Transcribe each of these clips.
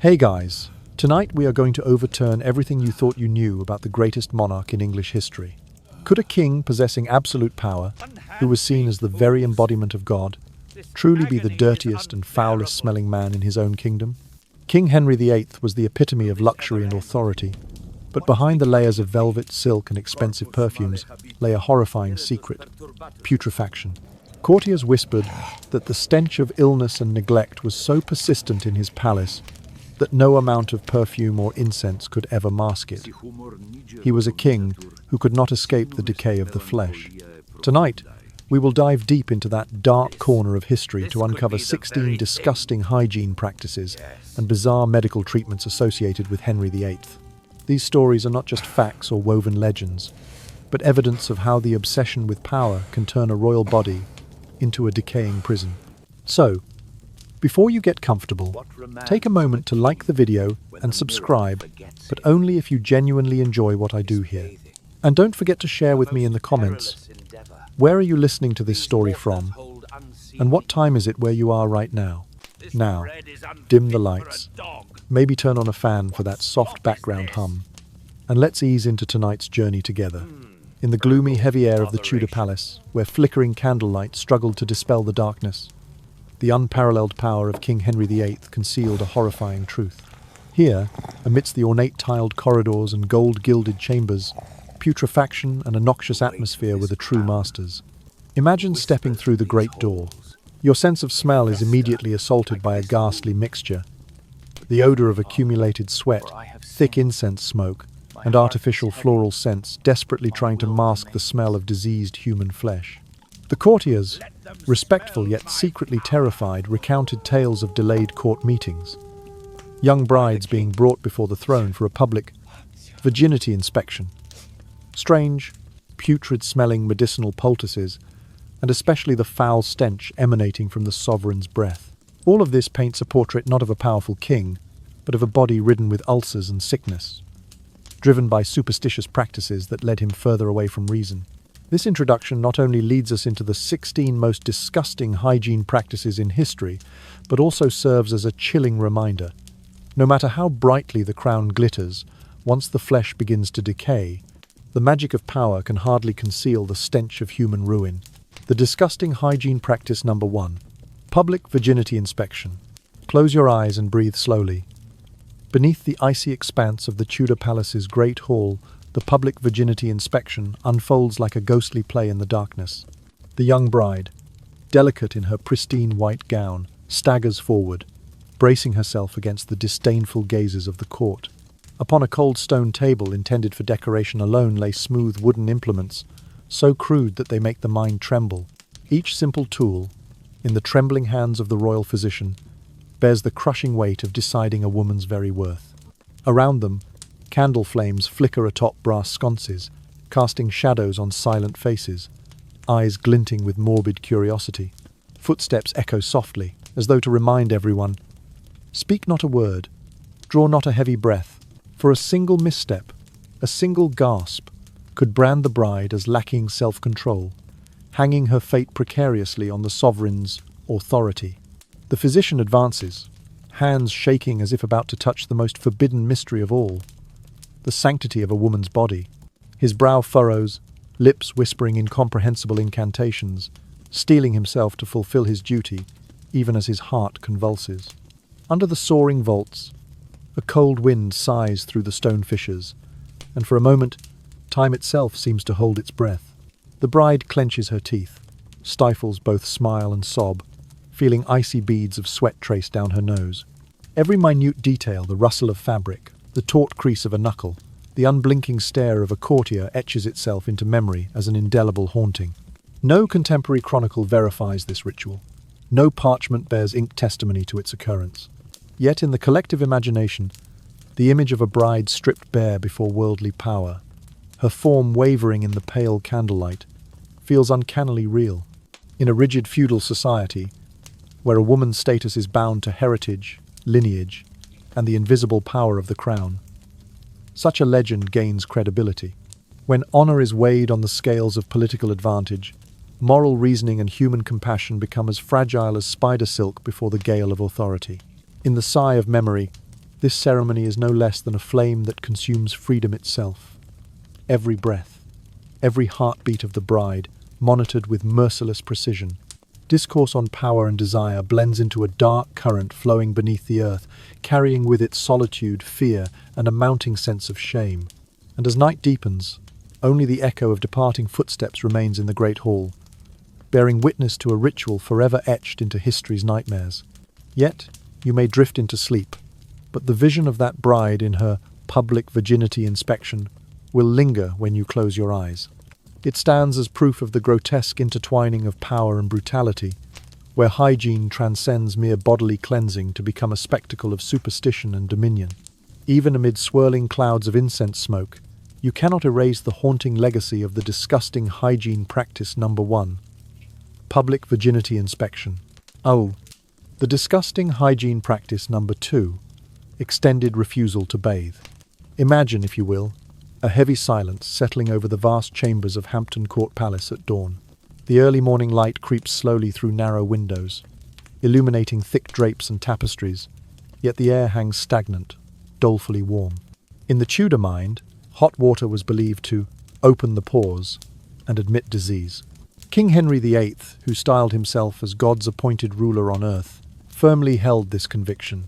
Hey guys, tonight we are going to overturn everything you thought you knew about the greatest monarch in English history. Could a king possessing absolute power, who was seen as the very embodiment of God, truly be the dirtiest and foulest-smelling man in his own kingdom? King Henry VIII was the epitome of luxury and authority, but behind the layers of velvet, silk and expensive perfumes lay a horrifying secret: putrefaction. Courtiers whispered that the stench of illness and neglect was so persistent in his palace that no amount of perfume or incense could ever mask it. He was a king who could not escape the decay of the flesh. Tonight, we will dive deep into that dark corner of history to uncover 16 disgusting hygiene practices and bizarre medical treatments associated with Henry VIII. These stories are not just facts or woven legends, but evidence of how the obsession with power can turn a royal body into a decaying prison. So, before you get comfortable, take a moment to like the video and subscribe, but only if you genuinely enjoy what I do here. And don't forget to share with me in the comments, where are you listening to this story from? And what time is it where you are right now? Now, dim the lights. Maybe turn on a fan for that soft background hum. And let's ease into tonight's journey together. In the gloomy, heavy air of the Tudor palace, where flickering candlelight struggled to dispel the darkness, the unparalleled power of King Henry VIII concealed a horrifying truth. Here, amidst the ornate tiled corridors and gold-gilded chambers, putrefaction and a noxious atmosphere were the true masters. Imagine stepping through the great door. Your sense of smell is immediately assaulted by a ghastly mixture. The odor of accumulated sweat, thick incense smoke, and artificial floral scents desperately trying to mask the smell of diseased human flesh. The courtiers, respectful yet secretly terrified, recounted tales of delayed court meetings, young brides being brought before the throne for a public virginity inspection, strange, putrid-smelling medicinal poultices, and especially the foul stench emanating from the sovereign's breath. All of this paints a portrait not of a powerful king, but of a body ridden with ulcers and sickness, driven by superstitious practices that led him further away from reason. This introduction not only leads us into the 16 most disgusting hygiene practices in history, but also serves as a chilling reminder. No matter how brightly the crown glitters, once the flesh begins to decay, the magic of power can hardly conceal the stench of human ruin. The disgusting hygiene practice number 1. Public virginity inspection. Close your eyes and breathe slowly. Beneath the icy expanse of the Tudor Palace's great hall, the public virginity inspection unfolds like a ghostly play in the darkness. The young bride, delicate in her pristine white gown, staggers forward, bracing herself against the disdainful gazes of the court. Upon a cold stone table intended for decoration alone lay smooth wooden implements, so crude that they make the mind tremble. Each simple tool, in the trembling hands of the royal physician, bears the crushing weight of deciding a woman's very worth. Around them, candle flames flicker atop brass sconces, casting shadows on silent faces, eyes glinting with morbid curiosity. Footsteps echo softly, as though to remind everyone, speak not a word, draw not a heavy breath, for a single misstep, a single gasp, could brand the bride as lacking self-control, hanging her fate precariously on the sovereign's authority. The physician advances, hands shaking as if about to touch the most forbidden mystery of all, the sanctity of a woman's body. His brow furrows, lips whispering incomprehensible incantations, steeling himself to fulfill his duty, even as his heart convulses. Under the soaring vaults, a cold wind sighs through the stone fissures, and for a moment, time itself seems to hold its breath. The bride clenches her teeth, stifles both smile and sob, feeling icy beads of sweat trace down her nose. Every minute detail, the rustle of fabric, the taut crease of a knuckle, the unblinking stare of a courtier etches itself into memory as an indelible haunting. No contemporary chronicle verifies this ritual. No parchment bears ink testimony to its occurrence. Yet in the collective imagination, the image of a bride stripped bare before worldly power, her form wavering in the pale candlelight, feels uncannily real. In a rigid feudal society, where a woman's status is bound to heritage, lineage, and the invisible power of the crown, such a legend gains credibility. When honor is weighed on the scales of political advantage, moral reasoning and human compassion become as fragile as spider silk before the gale of authority. In the sigh of memory, This ceremony is no less than a flame that consumes freedom itself. Every breath, every heartbeat of the bride, monitored with merciless precision. Discourse on power and desire blends into a dark current flowing beneath the earth, carrying with it solitude, fear, and a mounting sense of shame. And as night deepens, only the echo of departing footsteps remains in the great hall, bearing witness to a ritual forever etched into history's nightmares. Yet, you may drift into sleep, but the vision of that bride in her public virginity inspection will linger when you close your eyes. It stands as proof of the grotesque intertwining of power and brutality, where hygiene transcends mere bodily cleansing to become a spectacle of superstition and dominion. Even amid swirling clouds of incense smoke, you cannot erase the haunting legacy of the disgusting hygiene practice number 1, public virginity inspection. Oh, the disgusting hygiene practice number 2, extended refusal to bathe. Imagine, if you will, a heavy silence settling over the vast chambers of Hampton Court Palace at dawn. The early morning light creeps slowly through narrow windows, illuminating thick drapes and tapestries, yet the air hangs stagnant, dolefully warm. In the Tudor mind, hot water was believed to open the pores and admit disease. King Henry VIII, who styled himself as God's appointed ruler on earth, firmly held this conviction.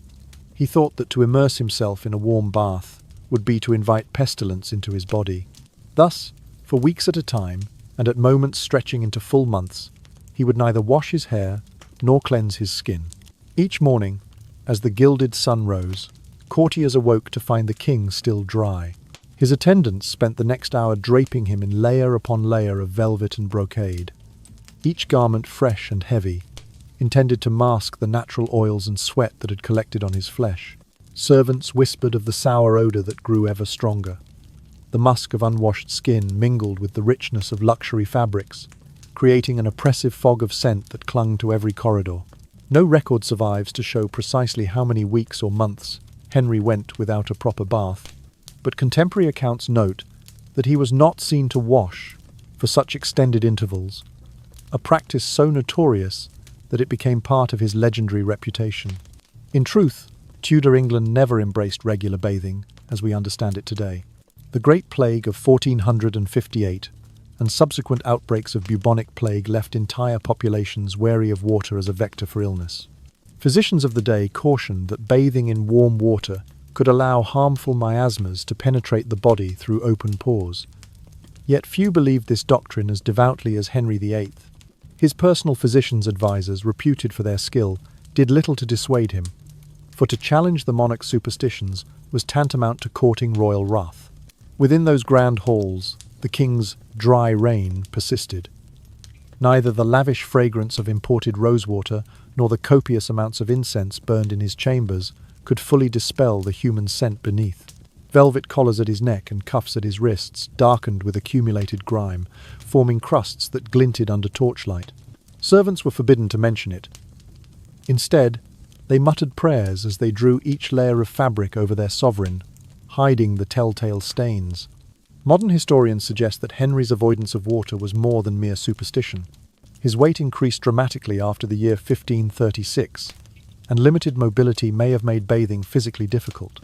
He thought that to immerse himself in a warm bath would be to invite pestilence into his body. Thus, for weeks at a time, and at moments stretching into full months, he would neither wash his hair nor cleanse his skin. Each morning, as the gilded sun rose, courtiers awoke to find the king still dry. His attendants spent the next hour draping him in layer upon layer of velvet and brocade, each garment fresh and heavy, intended to mask the natural oils and sweat that had collected on his flesh. Servants whispered of the sour odor that grew ever stronger. The musk of unwashed skin mingled with the richness of luxury fabrics, creating an oppressive fog of scent that clung to every corridor. No record survives to show precisely how many weeks or months Henry went without a proper bath, but contemporary accounts note that he was not seen to wash for such extended intervals, a practice so notorious that it became part of his legendary reputation. In truth, Tudor England never embraced regular bathing as we understand it today. The Great Plague of 1458 and subsequent outbreaks of bubonic plague left entire populations wary of water as a vector for illness. Physicians of the day cautioned that bathing in warm water could allow harmful miasmas to penetrate the body through open pores. Yet few believed this doctrine as devoutly as Henry VIII. His personal physician's advisors, reputed for their skill, did little to dissuade him, for to challenge the monarch's superstitions was tantamount to courting royal wrath. Within those grand halls, the king's dry reign persisted. Neither the lavish fragrance of imported rosewater nor the copious amounts of incense burned in his chambers could fully dispel the human scent beneath. Velvet collars at his neck and cuffs at his wrists darkened with accumulated grime, forming crusts that glinted under torchlight. Servants were forbidden to mention it. Instead, they muttered prayers as they drew each layer of fabric over their sovereign, hiding the telltale stains. Modern historians suggest that Henry's avoidance of water was more than mere superstition. His weight increased dramatically after the year 1536, and limited mobility may have made bathing physically difficult.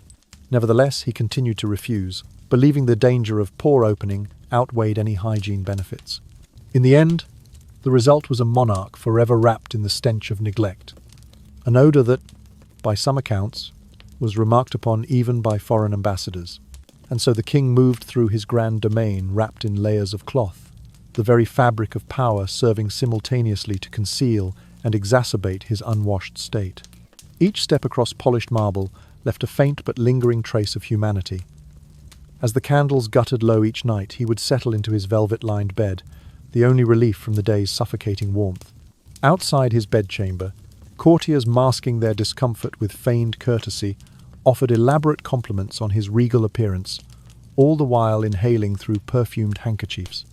Nevertheless, he continued to refuse, believing the danger of pore opening outweighed any hygiene benefits. In the end, the result was a monarch forever wrapped in the stench of neglect, an odour that, by some accounts, was remarked upon even by foreign ambassadors. And so the king moved through his grand domain wrapped in layers of cloth, the very fabric of power serving simultaneously to conceal and exacerbate his unwashed state. Each step across polished marble left a faint but lingering trace of humanity. As the candles guttered low each night, he would settle into his velvet-lined bed, the only relief from the day's suffocating warmth. Outside his bedchamber, courtiers masking their discomfort with feigned courtesy offered elaborate compliments on his regal appearance, all the while inhaling through perfumed handkerchiefs.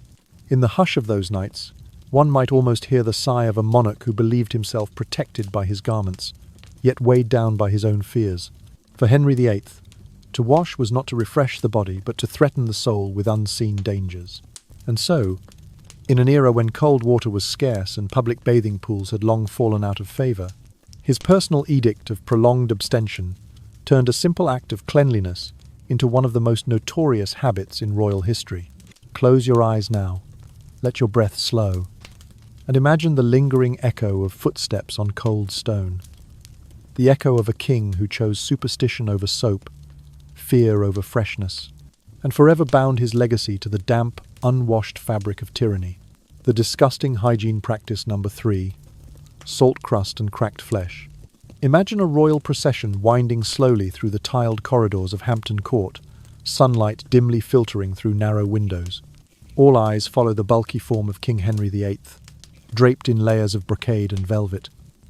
In the hush of those nights, one might almost hear the sigh of a monarch who believed himself protected by his garments, yet weighed down by his own fears. For Henry VIII, to wash was not to refresh the body, but to threaten the soul with unseen dangers. And so, in an era when cold water was scarce and public bathing pools had long fallen out of favour, his personal edict of prolonged abstention turned a simple act of cleanliness into one of the most notorious habits in royal history. Close your eyes now, let your breath slow, and imagine the lingering echo of footsteps on cold stone. The echo of a king who chose superstition over soap, fear over freshness, and forever bound his legacy to the damp, unwashed fabric of tyranny. The disgusting hygiene practice number 3, salt crust and cracked flesh. Imagine a royal procession winding slowly through the tiled corridors of Hampton Court, sunlight dimly filtering through narrow windows. All eyes follow the bulky form of King Henry VIII, draped in layers of brocade and velvet.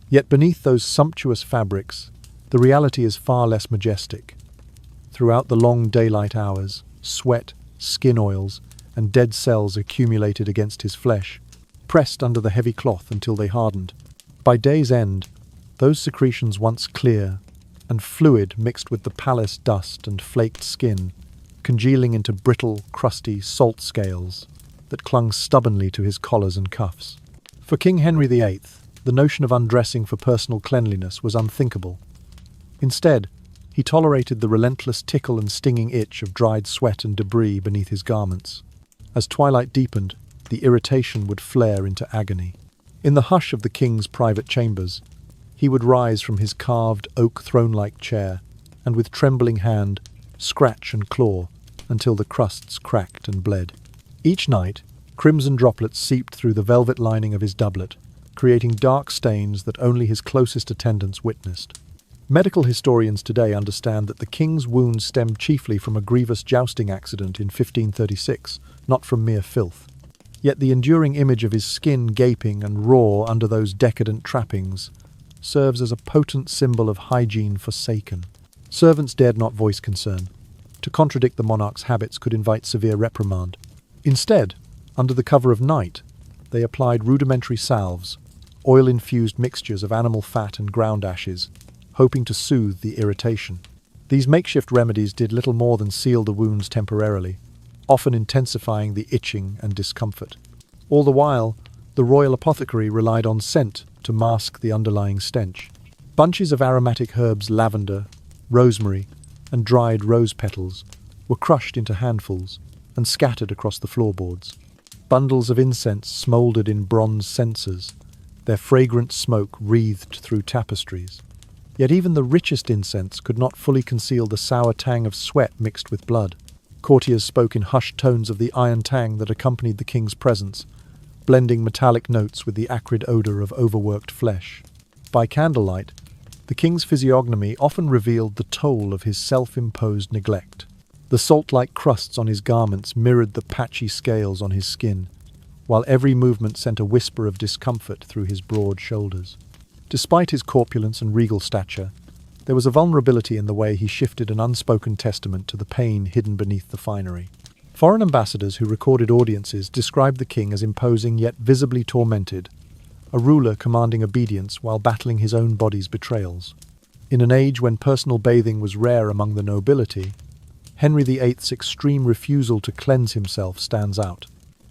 Yet beneath those sumptuous fabrics, the reality is far less majestic. Throughout the long daylight hours, sweat, skin oils, and dead cells accumulated against his flesh, pressed under the heavy cloth until they hardened. By day's end, those secretions once clear and fluid mixed with the palace dust and flaked skin, congealing into brittle, crusty salt scales that clung stubbornly to his collars and cuffs. For King Henry VIII, the notion of undressing for personal cleanliness was unthinkable. Instead, he tolerated the relentless tickle and stinging itch of dried sweat and debris beneath his garments. As twilight deepened, the irritation would flare into agony. In the hush of the king's private chambers, he would rise from his carved oak throne-like chair and with trembling hand scratch and claw until the crusts cracked and bled. Each night, crimson droplets seeped through the velvet lining of his doublet, creating dark stains that only his closest attendants witnessed. Medical historians today understand that the king's wounds stemmed chiefly from a grievous jousting accident in 1536, not from mere filth. Yet the enduring image of his skin gaping and raw under those decadent trappings serves as a potent symbol of hygiene forsaken. Servants dared not voice concern. To contradict the monarch's habits could invite severe reprimand. Instead, under the cover of night, they applied rudimentary salves, oil-infused mixtures of animal fat and ground ashes, hoping to soothe the irritation. These makeshift remedies did little more than seal the wounds temporarily, often intensifying the itching and discomfort. All the while, the royal apothecary relied on scent to mask the underlying stench. Bunches of aromatic herbs, lavender, rosemary, and dried rose petals were crushed into handfuls and scattered across the floorboards. Bundles of incense smouldered in bronze censers, their fragrant smoke wreathed through tapestries. Yet even the richest incense could not fully conceal the sour tang of sweat mixed with blood. Courtiers spoke in hushed tones of the iron tang that accompanied the king's presence, blending metallic notes with the acrid odor of overworked flesh. By candlelight, the king's physiognomy often revealed the toll of his self-imposed neglect. The salt-like crusts on his garments mirrored the patchy scales on his skin, while every movement sent a whisper of discomfort through his broad shoulders. Despite his corpulence and regal stature, there was a vulnerability in the way he shifted an unspoken testament to the pain hidden beneath the finery. Foreign ambassadors who recorded audiences described the king as imposing yet visibly tormented, a ruler commanding obedience while battling his own body's betrayals. In an age when personal bathing was rare among the nobility, Henry VIII's extreme refusal to cleanse himself stands out.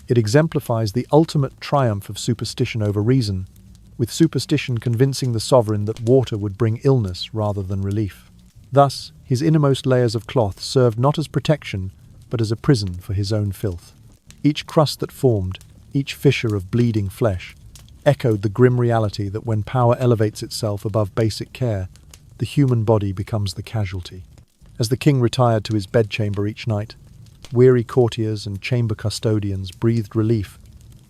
It exemplifies the ultimate triumph of superstition over reason, with superstition convincing the sovereign that water would bring illness rather than relief. Thus, his innermost layers of cloth served not as protection, but as a prison for his own filth. Each crust that formed, each fissure of bleeding flesh, echoed the grim reality that when power elevates itself above basic care, the human body becomes the casualty. As the king retired to his bedchamber each night, weary courtiers and chamber custodians breathed relief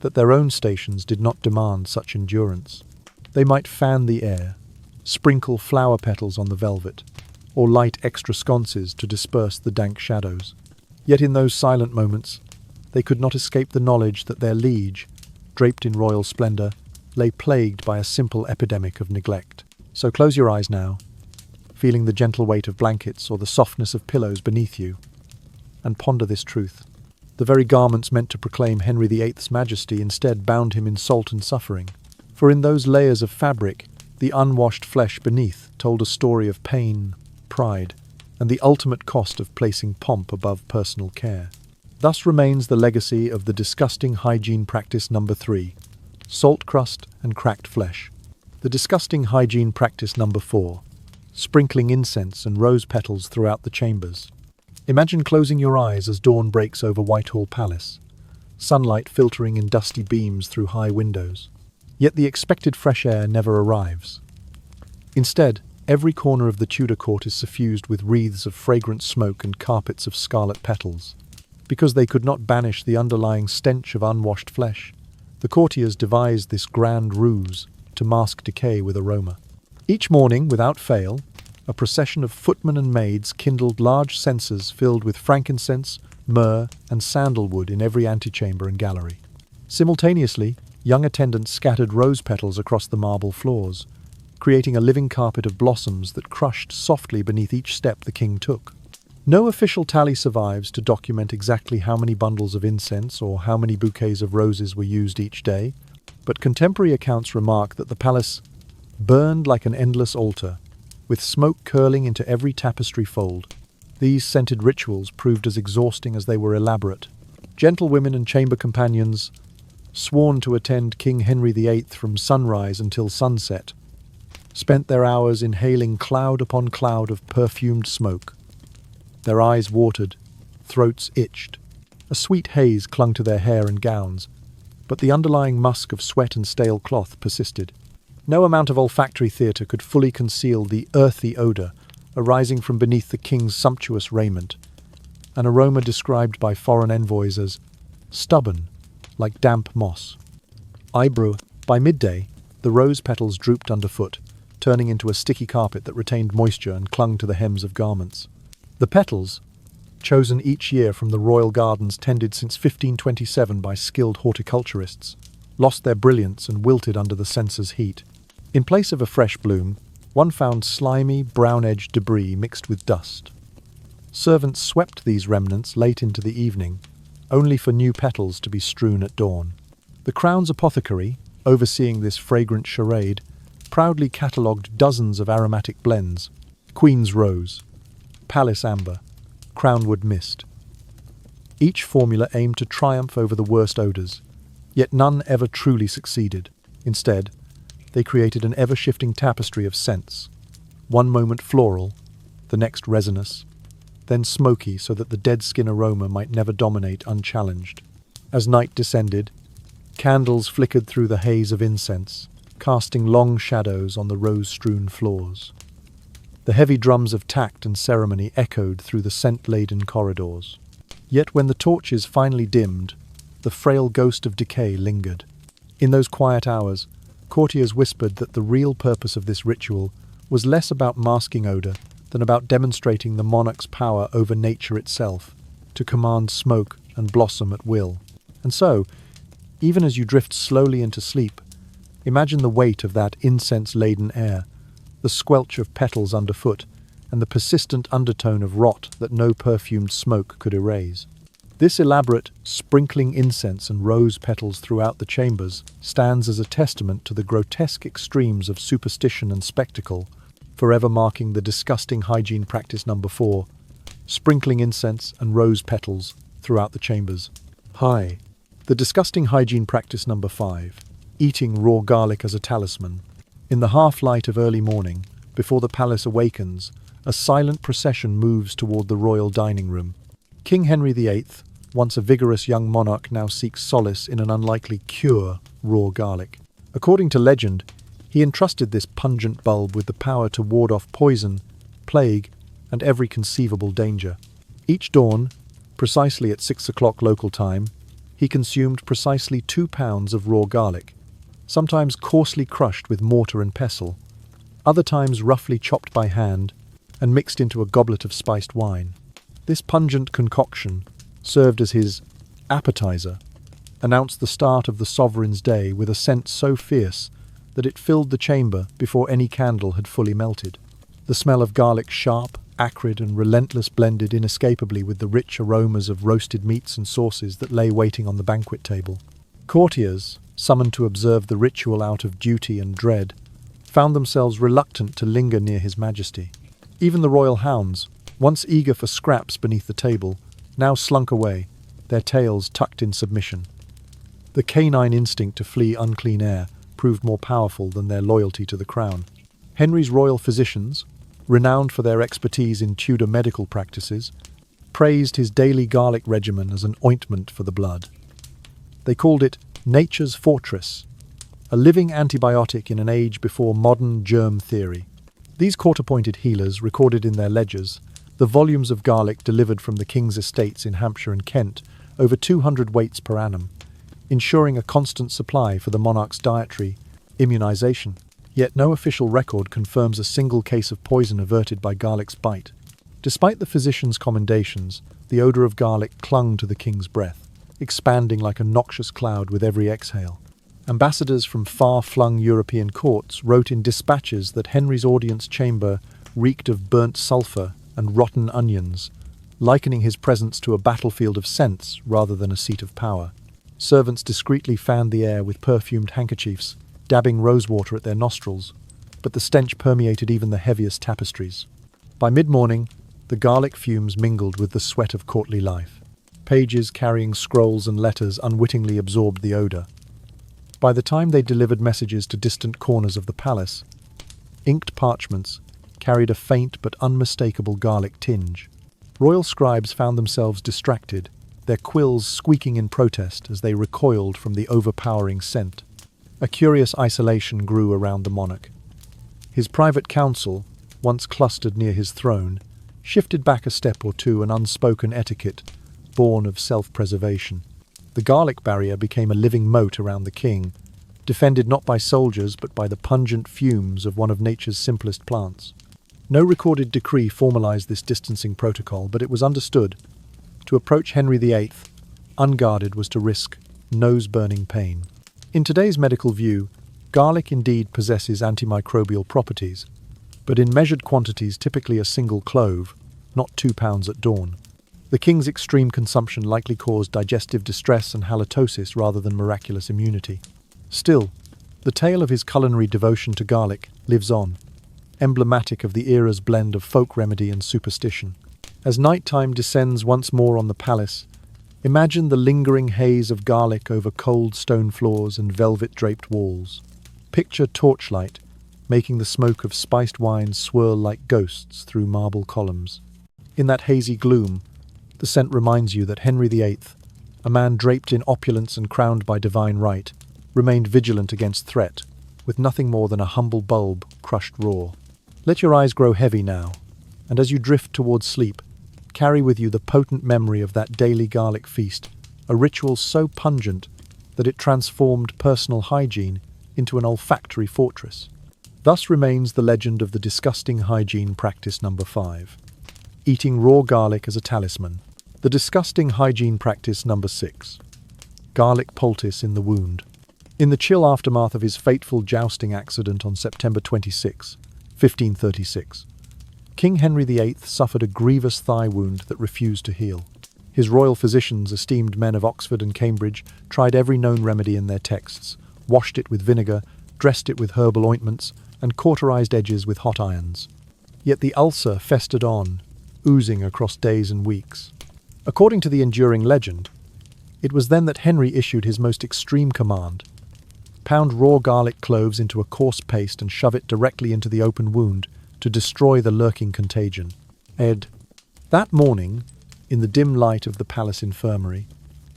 that their own stations did not demand such endurance. They might fan the air, sprinkle flower petals on the velvet, or light extra sconces to disperse the dank shadows. Yet in those silent moments, they could not escape the knowledge that their liege, draped in royal splendor, lay plagued by a simple epidemic of neglect. So close your eyes now, feeling the gentle weight of blankets or the softness of pillows beneath you, and ponder this truth. The very garments meant to proclaim Henry VIII's majesty instead bound him in salt and suffering. For in those layers of fabric, the unwashed flesh beneath told a story of pain, pride, and the ultimate cost of placing pomp above personal care. Thus remains the legacy of the disgusting hygiene practice number 3, salt crust and cracked flesh. The disgusting hygiene practice number 4, sprinkling incense and rose petals throughout the chambers. Imagine closing your eyes as dawn breaks over Whitehall Palace, sunlight filtering in dusty beams through high windows. Yet the expected fresh air never arrives. Instead, every corner of the Tudor court is suffused with wreaths of fragrant smoke and carpets of scarlet petals. Because they could not banish the underlying stench of unwashed flesh, the courtiers devised this grand ruse to mask decay with aroma. Each morning, without fail, a procession of footmen and maids kindled large censers filled with frankincense, myrrh, and sandalwood in every antechamber and gallery. Simultaneously, young attendants scattered rose petals across the marble floors, creating a living carpet of blossoms that crushed softly beneath each step the king took. No official tally survives to document exactly how many bundles of incense or how many bouquets of roses were used each day, but contemporary accounts remark that the palace burned like an endless altar, with smoke curling into every tapestry fold. These scented rituals proved as exhausting as they were elaborate. Gentlewomen and chamber companions, sworn to attend King Henry VIII from sunrise until sunset, spent their hours inhaling cloud upon cloud of perfumed smoke. Their eyes watered, throats itched. A sweet haze clung to their hair and gowns, but the underlying musk of sweat and stale cloth persisted. No amount of olfactory theatre could fully conceal the earthy odour arising from beneath the king's sumptuous raiment, an aroma described by foreign envoys as stubborn, like damp moss. By midday, the rose petals drooped underfoot, turning into a sticky carpet that retained moisture and clung to the hems of garments. The petals, chosen each year from the royal gardens tended since 1527 by skilled horticulturists, lost their brilliance and wilted under the censer's heat. In place of a fresh bloom, one found slimy, brown-edged debris mixed with dust. Servants swept these remnants late into the evening, only for new petals to be strewn at dawn. The crown's apothecary, overseeing this fragrant charade, proudly catalogued dozens of aromatic blends: Queen's Rose, Palace Amber, Crownwood Mist. Each formula aimed to triumph over the worst odours, yet none ever truly succeeded. Instead, they created an ever-shifting tapestry of scents, one moment floral, the next resinous, then smoky so that the dead skin aroma might never dominate unchallenged. As night descended, candles flickered through the haze of incense, casting long shadows on the rose-strewn floors. The heavy drums of tact and ceremony echoed through the scent-laden corridors. Yet when the torches finally dimmed, the frail ghost of decay lingered. In those quiet hours, courtiers whispered that the real purpose of this ritual was less about masking odour than about demonstrating the monarch's power over nature itself, to command smoke and blossom at will. And so, even as you drift slowly into sleep, imagine the weight of that incense-laden air, the squelch of petals underfoot, and the persistent undertone of rot that no perfumed smoke could erase. This elaborate sprinkling incense and rose petals throughout the chambers stands as a testament to the grotesque extremes of superstition and spectacle, forever marking the disgusting hygiene practice number 4, sprinkling incense and rose petals throughout the chambers. The disgusting hygiene practice number 5, eating raw garlic as a talisman. In the half-light of early morning, before the palace awakens, a silent procession moves toward the royal dining room. King Henry VIII, once a vigorous young monarch, now seeks solace in an unlikely cure, raw garlic. According to legend, he entrusted this pungent bulb with the power to ward off poison, plague, and every conceivable danger. Each dawn, precisely at 6 o'clock local time, he consumed precisely 2 pounds of raw garlic, sometimes coarsely crushed with mortar and pestle, other times roughly chopped by hand and mixed into a goblet of spiced wine. This pungent concoction served as his appetizer, announced the start of the sovereign's day with a scent so fierce that it filled the chamber before any candle had fully melted. The smell of garlic, sharp, acrid and relentless, blended inescapably with the rich aromas of roasted meats and sauces that lay waiting on the banquet table. Courtiers, summoned to observe the ritual out of duty and dread, found themselves reluctant to linger near His Majesty. Even the royal hounds, once eager for scraps beneath the table, now slunk away, their tails tucked in submission. The canine instinct to flee unclean air proved more powerful than their loyalty to the crown. Henry's royal physicians, renowned for their expertise in Tudor medical practices, praised his daily garlic regimen as an ointment for the blood. They called it nature's fortress, a living antibiotic in an age before modern germ theory. These court-appointed healers recorded in their ledgers the volumes of garlic delivered from the king's estates in Hampshire and Kent, over 200 weights per annum, ensuring a constant supply for the monarch's dietary immunization. Yet no official record confirms a single case of poison averted by garlic's bite. Despite the physician's commendations, the odor of garlic clung to the king's breath, expanding like a noxious cloud with every exhale. Ambassadors from far-flung European courts wrote in dispatches that Henry's audience chamber reeked of burnt sulphur and rotten onions, likening his presence to a battlefield of scents rather than a seat of power. Servants discreetly fanned the air with perfumed handkerchiefs, dabbing rosewater at their nostrils, but the stench permeated even the heaviest tapestries. By mid-morning, the garlic fumes mingled with the sweat of courtly life. Pages carrying scrolls and letters unwittingly absorbed the odor. By the time they delivered messages to distant corners of the palace, inked parchments carried a faint but unmistakable garlic tinge. Royal scribes found themselves distracted, their quills squeaking in protest as they recoiled from the overpowering scent. A curious isolation grew around the monarch. His private council, once clustered near his throne, shifted back a step or two, an unspoken etiquette born of self-preservation. The garlic barrier became a living moat around the king, defended not by soldiers but by the pungent fumes of one of nature's simplest plants. No recorded decree formalized this distancing protocol, but it was understood. To approach Henry VIII unguarded was to risk nose-burning pain. In today's medical view, garlic indeed possesses antimicrobial properties, but in measured quantities, typically a single clove, not 2 pounds at dawn. The king's extreme consumption likely caused digestive distress and halitosis rather than miraculous immunity. Still, the tale of his culinary devotion to garlic lives on, emblematic of the era's blend of folk remedy and superstition. As nighttime descends once more on the palace, imagine the lingering haze of garlic over cold stone floors and velvet-draped walls. Picture torchlight, making the smoke of spiced wines swirl like ghosts through marble columns. In that hazy gloom, the scent reminds you that Henry VIII, a man draped in opulence and crowned by divine right, remained vigilant against threat, with nothing more than a humble bulb crushed raw. Let your eyes grow heavy now, and as you drift towards sleep, carry with you the potent memory of that daily garlic feast, a ritual so pungent that it transformed personal hygiene into an olfactory fortress. Thus remains the legend of the disgusting hygiene practice number 5, eating raw garlic as a talisman. The disgusting hygiene practice number 6, garlic poultice in the wound. In the chill aftermath of his fateful jousting accident on September 26, 1536, King Henry VIII suffered a grievous thigh wound that refused to heal. His royal physicians, esteemed men of Oxford and Cambridge, tried every known remedy in their texts, washed it with vinegar, dressed it with herbal ointments, and cauterized edges with hot irons. Yet the ulcer festered on, oozing across days and weeks. According to the enduring legend, it was then that Henry issued his most extreme command: pound raw garlic cloves into a coarse paste and shove it directly into the open wound to destroy the lurking contagion. That morning, in the dim light of the palace infirmary,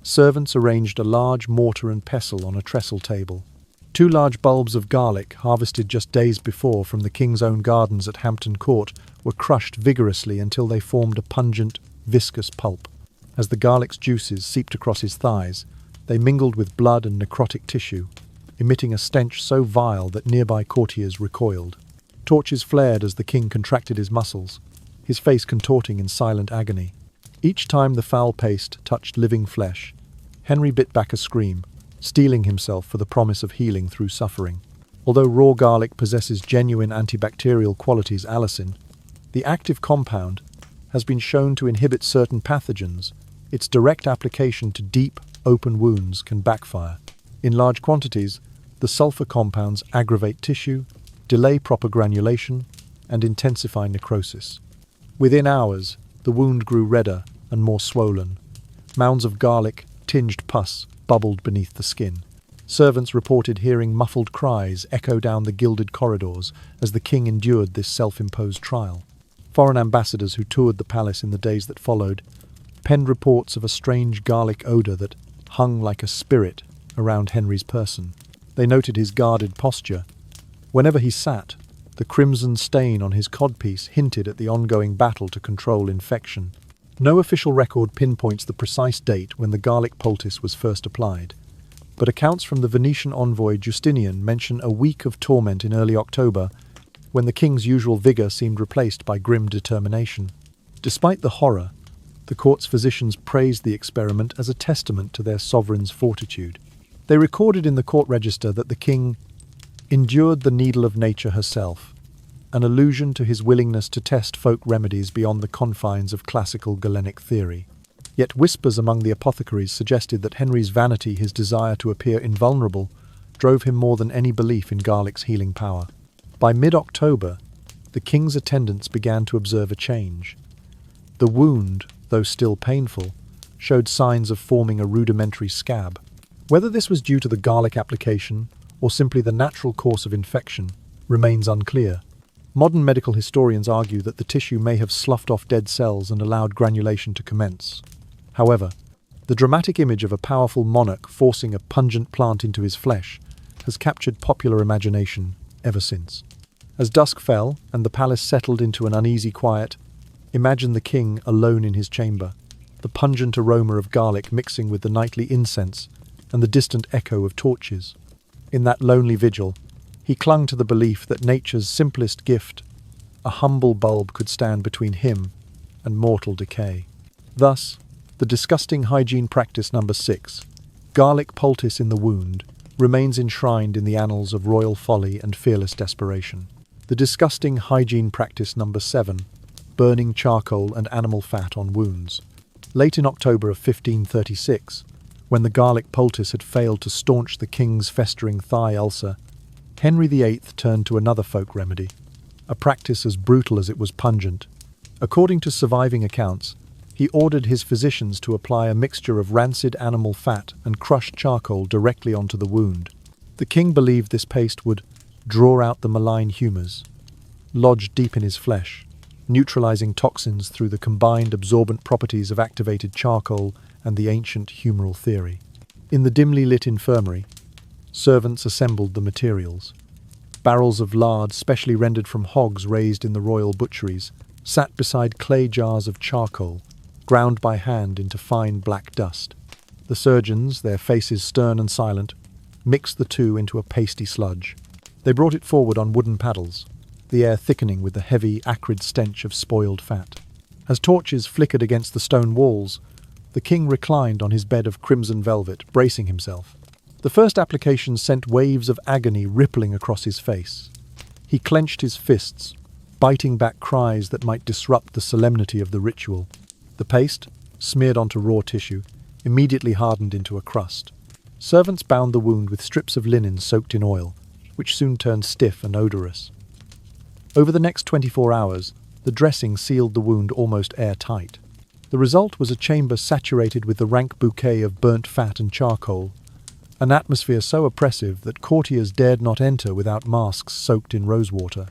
servants arranged a large mortar and pestle on a trestle table. 2 large bulbs of garlic, harvested just days before from the king's own gardens at Hampton Court, were crushed vigorously until they formed a pungent, viscous pulp. As the garlic's juices seeped across his thighs, they mingled with blood and necrotic tissue, emitting a stench so vile that nearby courtiers recoiled. Torches flared as the king contracted his muscles, his face contorting in silent agony. Each time the foul paste touched living flesh, Henry bit back a scream, steeling himself for the promise of healing through suffering. Although raw garlic possesses genuine antibacterial qualities, allicin, the active compound, has been shown to inhibit certain pathogens. Its direct application to deep, open wounds can backfire. In large quantities, the sulfur compounds aggravate tissue, delay proper granulation, and intensify necrosis. Within hours, the wound grew redder and more swollen. Mounds of garlic-tinged pus bubbled beneath the skin. Servants reported hearing muffled cries echo down the gilded corridors as the king endured this self-imposed trial. Foreign ambassadors who toured the palace in the days that followed penned reports of a strange garlic odour that hung like a spirit around Henry's person. They noted his guarded posture. Whenever he sat, the crimson stain on his codpiece hinted at the ongoing battle to control infection. No official record pinpoints the precise date when the garlic poultice was first applied, but accounts from the Venetian envoy Justinian mention a week of torment in early October, when the king's usual vigour seemed replaced by grim determination. Despite the horror, the court's physicians praised the experiment as a testament to their sovereign's fortitude. They recorded in the court register that the king endured the needle of nature herself, an allusion to his willingness to test folk remedies beyond the confines of classical Galenic theory. Yet whispers among the apothecaries suggested that Henry's vanity, his desire to appear invulnerable, drove him more than any belief in garlic's healing power. By mid-October, the king's attendants began to observe a change. The wound, though still painful, showed signs of forming a rudimentary scab. Whether this was due to the garlic application or simply the natural course of infection remains unclear. Modern medical historians argue that the tissue may have sloughed off dead cells and allowed granulation to commence. However, the dramatic image of a powerful monarch forcing a pungent plant into his flesh has captured popular imagination ever since. As dusk fell and the palace settled into an uneasy quiet, imagine the king alone in his chamber, the pungent aroma of garlic mixing with the nightly incense and the distant echo of torches. In that lonely vigil, he clung to the belief that nature's simplest gift, a humble bulb, could stand between him and mortal decay. Thus, the disgusting hygiene practice number 6, garlic poultice in the wound, remains enshrined in the annals of royal folly and fearless desperation. The disgusting hygiene practice number 7, burning charcoal and animal fat on wounds. Late in October of 1536, when the garlic poultice had failed to staunch the king's festering thigh ulcer, Henry VIII turned to another folk remedy, a practice as brutal as it was pungent. According to surviving accounts, he ordered his physicians to apply a mixture of rancid animal fat and crushed charcoal directly onto the wound. The king believed this paste would draw out the malign humours, lodged deep in his flesh, neutralizing toxins through the combined absorbent properties of activated charcoal and the ancient humoral theory. In the dimly lit infirmary, servants assembled the materials. Barrels of lard, specially rendered from hogs raised in the royal butcheries, sat beside clay jars of charcoal, ground by hand into fine black dust. The surgeons, their faces stern and silent, mixed the two into a pasty sludge. They brought it forward on wooden paddles, the air thickening with the heavy, acrid stench of spoiled fat. As torches flickered against the stone walls, the king reclined on his bed of crimson velvet, bracing himself. The first application sent waves of agony rippling across his face. He clenched his fists, biting back cries that might disrupt the solemnity of the ritual. The paste, smeared onto raw tissue, immediately hardened into a crust. Servants bound the wound with strips of linen soaked in oil, which soon turned stiff and odorous. Over the next 24 hours, the dressing sealed the wound almost airtight. The result was a chamber saturated with the rank bouquet of burnt fat and charcoal, an atmosphere so oppressive that courtiers dared not enter without masks soaked in rosewater.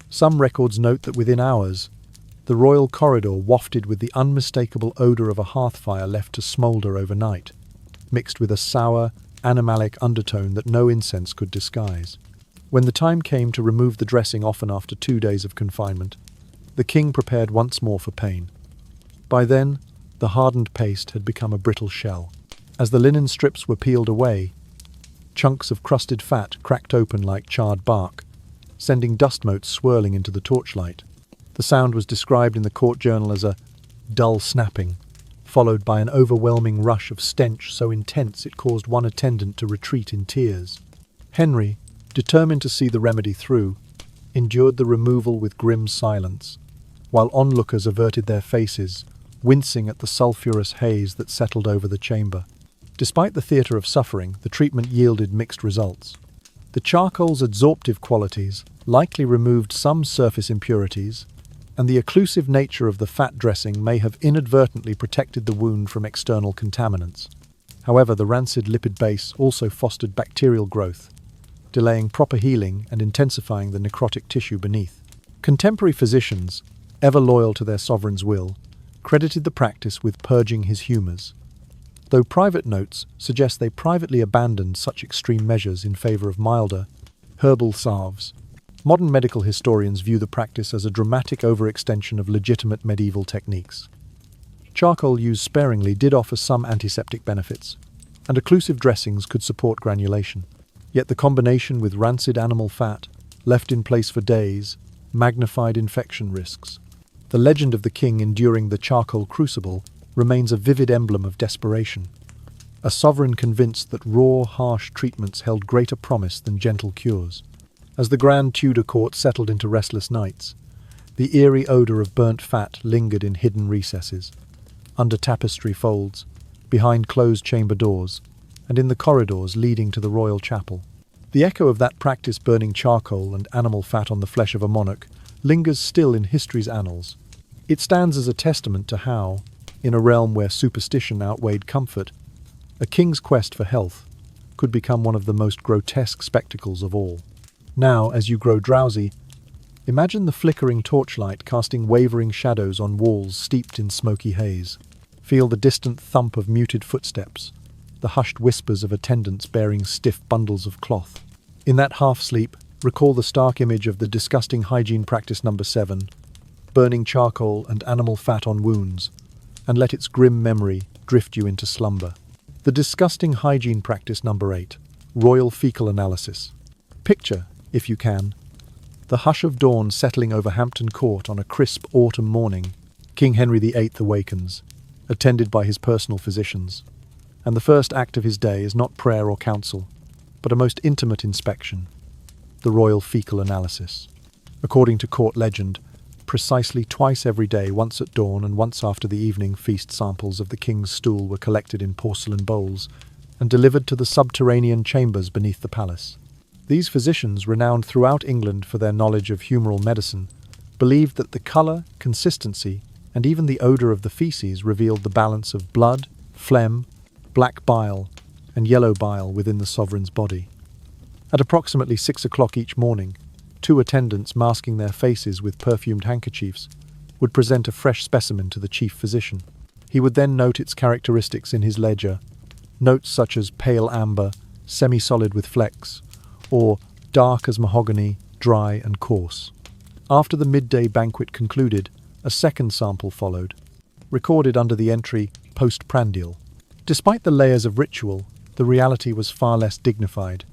Some records note that within hours, the royal corridor wafted with the unmistakable odour of a hearth fire left to smoulder overnight, mixed with a sour, animalic undertone that no incense could disguise. When the time came to remove the dressing, often after 2 days of confinement, the king prepared once more for pain. By then, the hardened paste had become a brittle shell. As the linen strips were peeled away, chunks of crusted fat cracked open like charred bark, sending dust motes swirling into the torchlight. The sound was described in the court journal as a dull snapping, followed by an overwhelming rush of stench so intense it caused one attendant to retreat in tears. Henry, determined to see the remedy through, endured the removal with grim silence, while onlookers averted their faces, wincing at the sulphurous haze that settled over the chamber. Despite the theatre of suffering, the treatment yielded mixed results. The charcoal's adsorptive qualities likely removed some surface impurities, and the occlusive nature of the fat dressing may have inadvertently protected the wound from external contaminants. However, the rancid lipid base also fostered bacterial growth, delaying proper healing and intensifying the necrotic tissue beneath. Contemporary physicians, ever loyal to their sovereign's will, credited the practice with purging his humours, though private notes suggest they privately abandoned such extreme measures in favour of milder, herbal salves. Modern medical historians view the practice as a dramatic overextension of legitimate medieval techniques. Charcoal used sparingly did offer some antiseptic benefits, and occlusive dressings could support granulation. Yet the combination with rancid animal fat, left in place for days, magnified infection risks. The legend of the king enduring the charcoal crucible remains a vivid emblem of desperation, a sovereign convinced that raw, harsh treatments held greater promise than gentle cures. As the grand Tudor court settled into restless nights, the eerie odour of burnt fat lingered in hidden recesses, under tapestry folds, behind closed chamber doors, and in the corridors leading to the royal chapel. The echo of that practice burning charcoal and animal fat on the flesh of a monarch lingers still in history's annals. It stands as a testament to how, in a realm where superstition outweighed comfort, a king's quest for health could become one of the most grotesque spectacles of all. Now, as you grow drowsy, imagine the flickering torchlight casting wavering shadows on walls steeped in smoky haze. Feel the distant thump of muted footsteps, the hushed whispers of attendants bearing stiff bundles of cloth. In that half-sleep, recall the stark image of the disgusting hygiene practice number 7, burning charcoal and animal fat on wounds, and let its grim memory drift you into slumber. The disgusting hygiene practice number 8, royal fecal analysis. Picture, if you can, the hush of dawn settling over Hampton Court on a crisp autumn morning. King Henry VIII awakens, attended by his personal physicians, and the first act of his day is not prayer or counsel, but a most intimate inspection, the royal fecal analysis. According to court legend, precisely twice every day, once at dawn and once after the evening feast, samples of the king's stool were collected in porcelain bowls and delivered to the subterranean chambers beneath the palace. These physicians, renowned throughout England for their knowledge of humoral medicine, believed that the colour, consistency, and even the odour of the feces revealed the balance of blood, phlegm, black bile, and yellow bile within the sovereign's body. At approximately 6 o'clock each morning, 2 attendants masking their faces with perfumed handkerchiefs would present a fresh specimen to the chief physician. He would then note its characteristics in his ledger, notes such as pale amber, semi-solid with flecks, or dark as mahogany, dry and coarse. After the midday banquet concluded, a second sample followed, recorded under the entry postprandial. Despite the layers of ritual, the reality was far less dignified.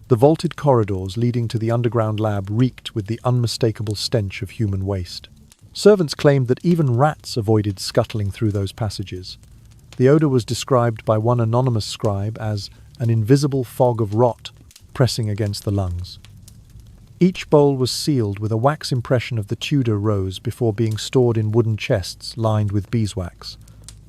The vaulted corridors leading to the underground lab reeked with the unmistakable stench of human waste. Servants claimed that even rats avoided scuttling through those passages. The odour was described by one anonymous scribe as an invisible fog of rot pressing against the lungs. Each bowl was sealed with a wax impression of the Tudor rose before being stored in wooden chests lined with beeswax,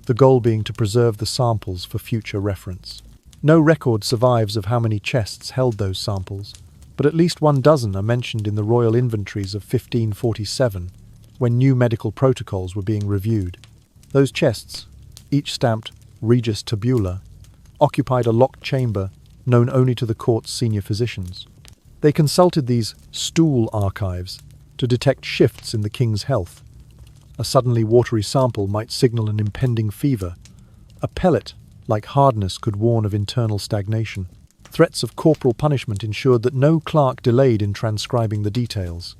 the goal being to preserve the samples for future reference. No record survives of how many chests held those samples, but at least 12 are mentioned in the royal inventories of 1547, when new medical protocols were being reviewed. Those chests, each stamped Regus Tabula, occupied a locked chamber known only to the court's senior physicians. They consulted these stool archives to detect shifts in the king's health. A suddenly watery sample might signal an impending fever. A pellet, like hardness, could warn of internal stagnation. Threats of corporal punishment ensured that no clerk delayed in transcribing the details.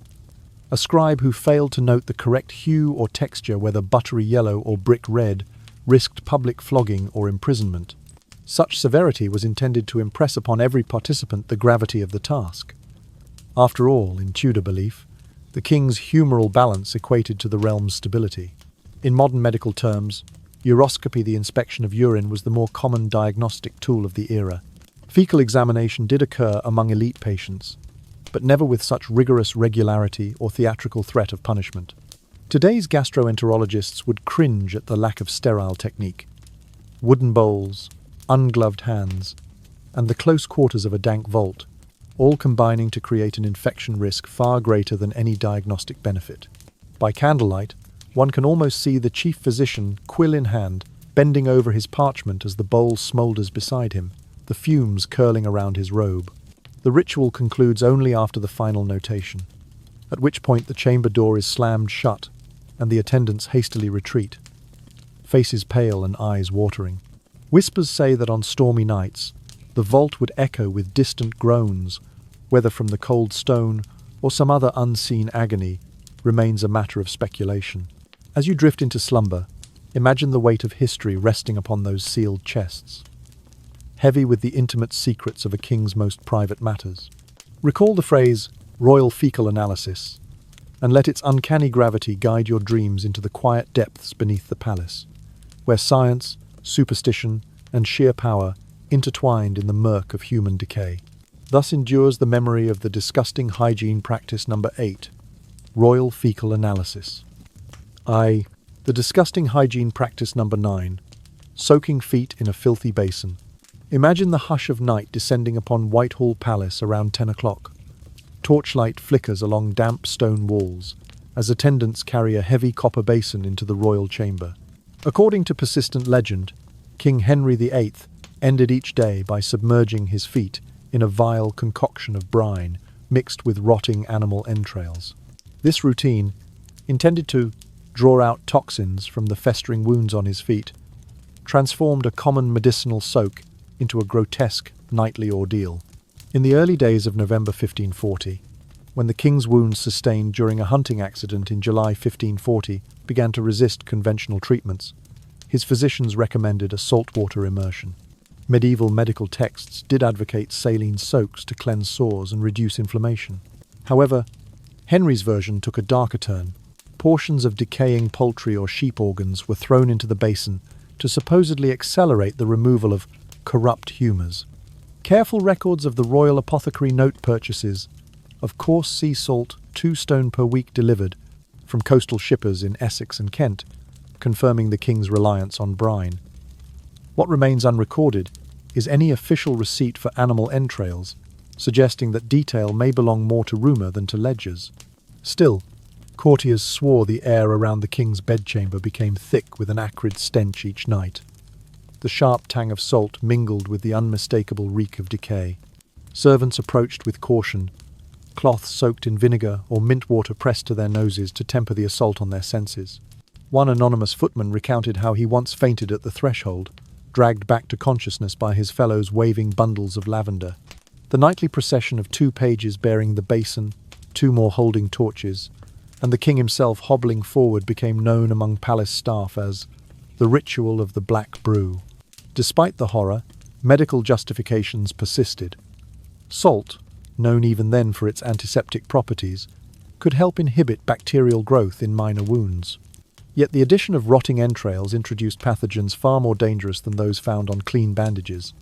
A scribe who failed to note the correct hue or texture, whether buttery yellow or brick red, risked public flogging or imprisonment. Such severity was intended to impress upon every participant the gravity of the task. After all, in Tudor belief, the king's humoral balance equated to the realm's stability. In modern medical terms, uroscopy, the inspection of urine, was the more common diagnostic tool of the era. Fecal examination did occur among elite patients, but never with such rigorous regularity or theatrical threat of punishment. Today's gastroenterologists would cringe at the lack of sterile technique. Wooden bowls, ungloved hands, and the close quarters of a dank vault, all combining to create an infection risk far greater than any diagnostic benefit. By candlelight, one can almost see the chief physician, quill in hand, bending over his parchment as the bowl smoulders beside him, the fumes curling around his robe. The ritual concludes only after the final notation, at which point the chamber door is slammed shut and the attendants hastily retreat, faces pale and eyes watering. Whispers say that on stormy nights, the vault would echo with distant groans, whether from the cold stone or some other unseen agony remains a matter of speculation. As you drift into slumber, imagine the weight of history resting upon those sealed chests, heavy with the intimate secrets of a king's most private matters. Recall the phrase, royal fecal analysis, and let its uncanny gravity guide your dreams into the quiet depths beneath the palace, where science, superstition, and sheer power intertwined in the murk of human decay. Thus endures the memory of the disgusting hygiene practice number 8, royal fecal analysis. The disgusting hygiene practice number 9, soaking feet in a filthy basin. Imagine the hush of night descending upon Whitehall Palace around 10 o'clock. Torchlight flickers along damp stone walls as attendants carry a heavy copper basin into the royal chamber. According to persistent legend, King Henry VIII ended each day by submerging his feet in a vile concoction of brine mixed with rotting animal entrails. This routine, intended to draw out toxins from the festering wounds on his feet, transformed a common medicinal soak into a grotesque nightly ordeal. In the early days of November 1540, when the king's wounds sustained during a hunting accident in July 1540 began to resist conventional treatments, his physicians recommended a saltwater immersion. Medieval medical texts did advocate saline soaks to cleanse sores and reduce inflammation. However, Henry's version took a darker turn. Portions of decaying poultry or sheep organs were thrown into the basin to supposedly accelerate the removal of corrupt humours. Careful records of the royal apothecary note purchases of coarse sea salt, 2 stone per week delivered from coastal shippers in Essex and Kent, confirming the king's reliance on brine. What remains unrecorded is any official receipt for animal entrails, suggesting that detail may belong more to rumour than to ledgers. Still, courtiers swore the air around the king's bedchamber became thick with an acrid stench each night. The sharp tang of salt mingled with the unmistakable reek of decay. Servants approached with caution, cloths soaked in vinegar or mint water pressed to their noses to temper the assault on their senses. One anonymous footman recounted how he once fainted at the threshold, dragged back to consciousness by his fellows waving bundles of lavender. The nightly procession of 2 pages bearing the basin, 2 more holding torches, and the king himself hobbling forward became known among palace staff as the ritual of the black brew. Despite the horror, medical justifications persisted. Salt, known even then for its antiseptic properties, could help inhibit bacterial growth in minor wounds. Yet the addition of rotting entrails introduced pathogens far more dangerous than those found on clean bandages.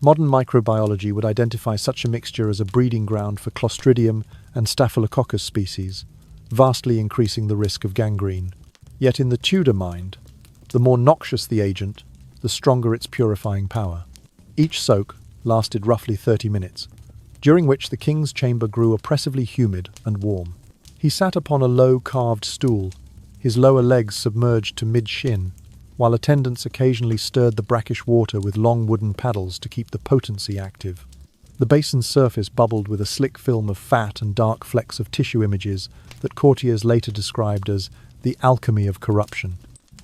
Modern microbiology would identify such a mixture as a breeding ground for Clostridium and Staphylococcus species, vastly increasing the risk of gangrene. Yet in the Tudor mind, the more noxious the agent, the stronger its purifying power. Each soak lasted roughly 30 minutes, during which the king's chamber grew oppressively humid and warm. He sat upon a low carved stool, his lower legs submerged to mid-shin, while attendants occasionally stirred the brackish water with long wooden paddles to keep the potency active. The basin's surface bubbled with a slick film of fat and dark flecks of tissue images that courtiers later described as the alchemy of corruption.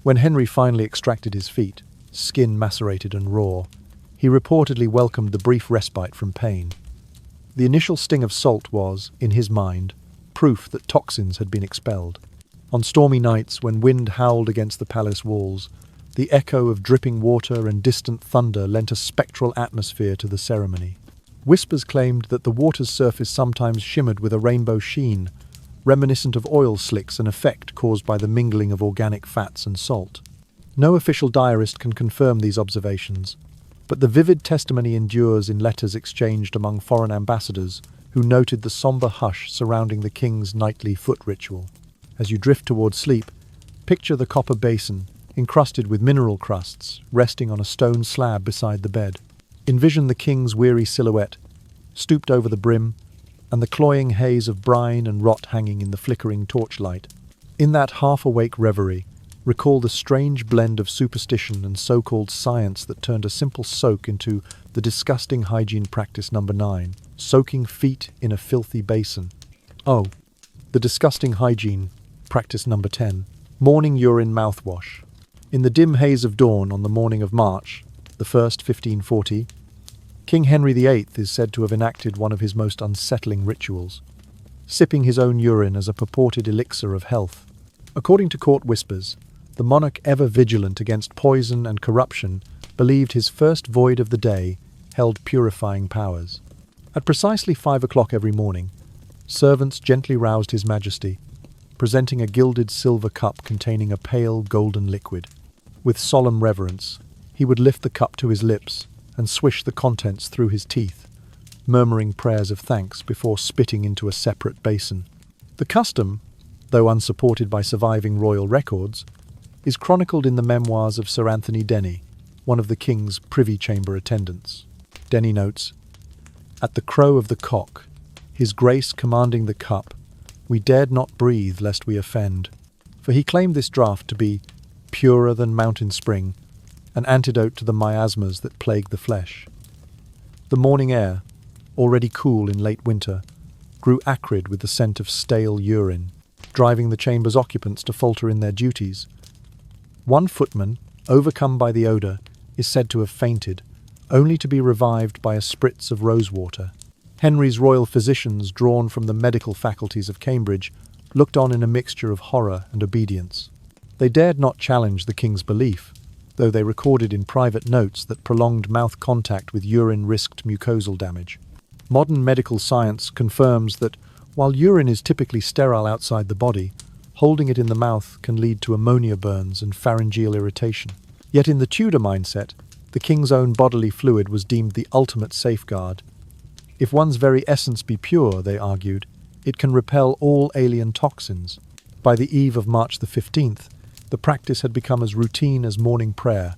When Henry finally extracted his feet, skin macerated and raw, he reportedly welcomed the brief respite from pain. The initial sting of salt was, in his mind, proof that toxins had been expelled. On stormy nights, when wind howled against the palace walls, the echo of dripping water and distant thunder lent a spectral atmosphere to the ceremony. Whispers claimed that the water's surface sometimes shimmered with a rainbow sheen, reminiscent of oil slicks, an effect caused by the mingling of organic fats and salt. No official diarist can confirm these observations, but the vivid testimony endures in letters exchanged among foreign ambassadors who noted the somber hush surrounding the king's nightly foot ritual. As you drift towards sleep, picture the copper basin, encrusted with mineral crusts, resting on a stone slab beside the bed. Envision the king's weary silhouette, stooped over the brim, and the cloying haze of brine and rot hanging in the flickering torchlight. In that half-awake reverie, recall the strange blend of superstition and so-called science that turned a simple soak into the disgusting hygiene practice number 9, soaking feet in a filthy basin. Oh, the disgusting hygiene practice number 10, morning urine mouthwash. In the dim haze of dawn on the morning of March, the 1st, 1540, King Henry VIII is said to have enacted one of his most unsettling rituals, sipping his own urine as a purported elixir of health. According to court whispers, the monarch, ever vigilant against poison and corruption, believed his first void of the day held purifying powers. At precisely 5 o'clock every morning, servants gently roused His Majesty, presenting a gilded silver cup containing a pale golden liquid. With solemn reverence, he would lift the cup to his lips and swish the contents through his teeth, murmuring prayers of thanks before spitting into a separate basin. The custom, though unsupported by surviving royal records, is chronicled in the memoirs of Sir Anthony Denny, one of the king's privy chamber attendants. Denny notes, "At the crow of the cock, his grace commanding the cup, we dared not breathe lest we offend, for he claimed this draught to be purer than mountain spring, an antidote to the miasmas that plague the flesh." The morning air, already cool in late winter, grew acrid with the scent of stale urine, driving the chamber's occupants to falter in their duties. One footman, overcome by the odour, is said to have fainted, only to be revived by a spritz of rosewater. Henry's royal physicians, drawn from the medical faculties of Cambridge, looked on in a mixture of horror and obedience. They dared not challenge the king's belief, though they recorded in private notes that prolonged mouth contact with urine risked mucosal damage. Modern medical science confirms that, while urine is typically sterile outside the body, holding it in the mouth can lead to ammonia burns and pharyngeal irritation. Yet in the Tudor mindset, the king's own bodily fluid was deemed the ultimate safeguard. If one's very essence be pure, they argued, it can repel all alien toxins. By the eve of March the 15th, the practice had become as routine as morning prayer.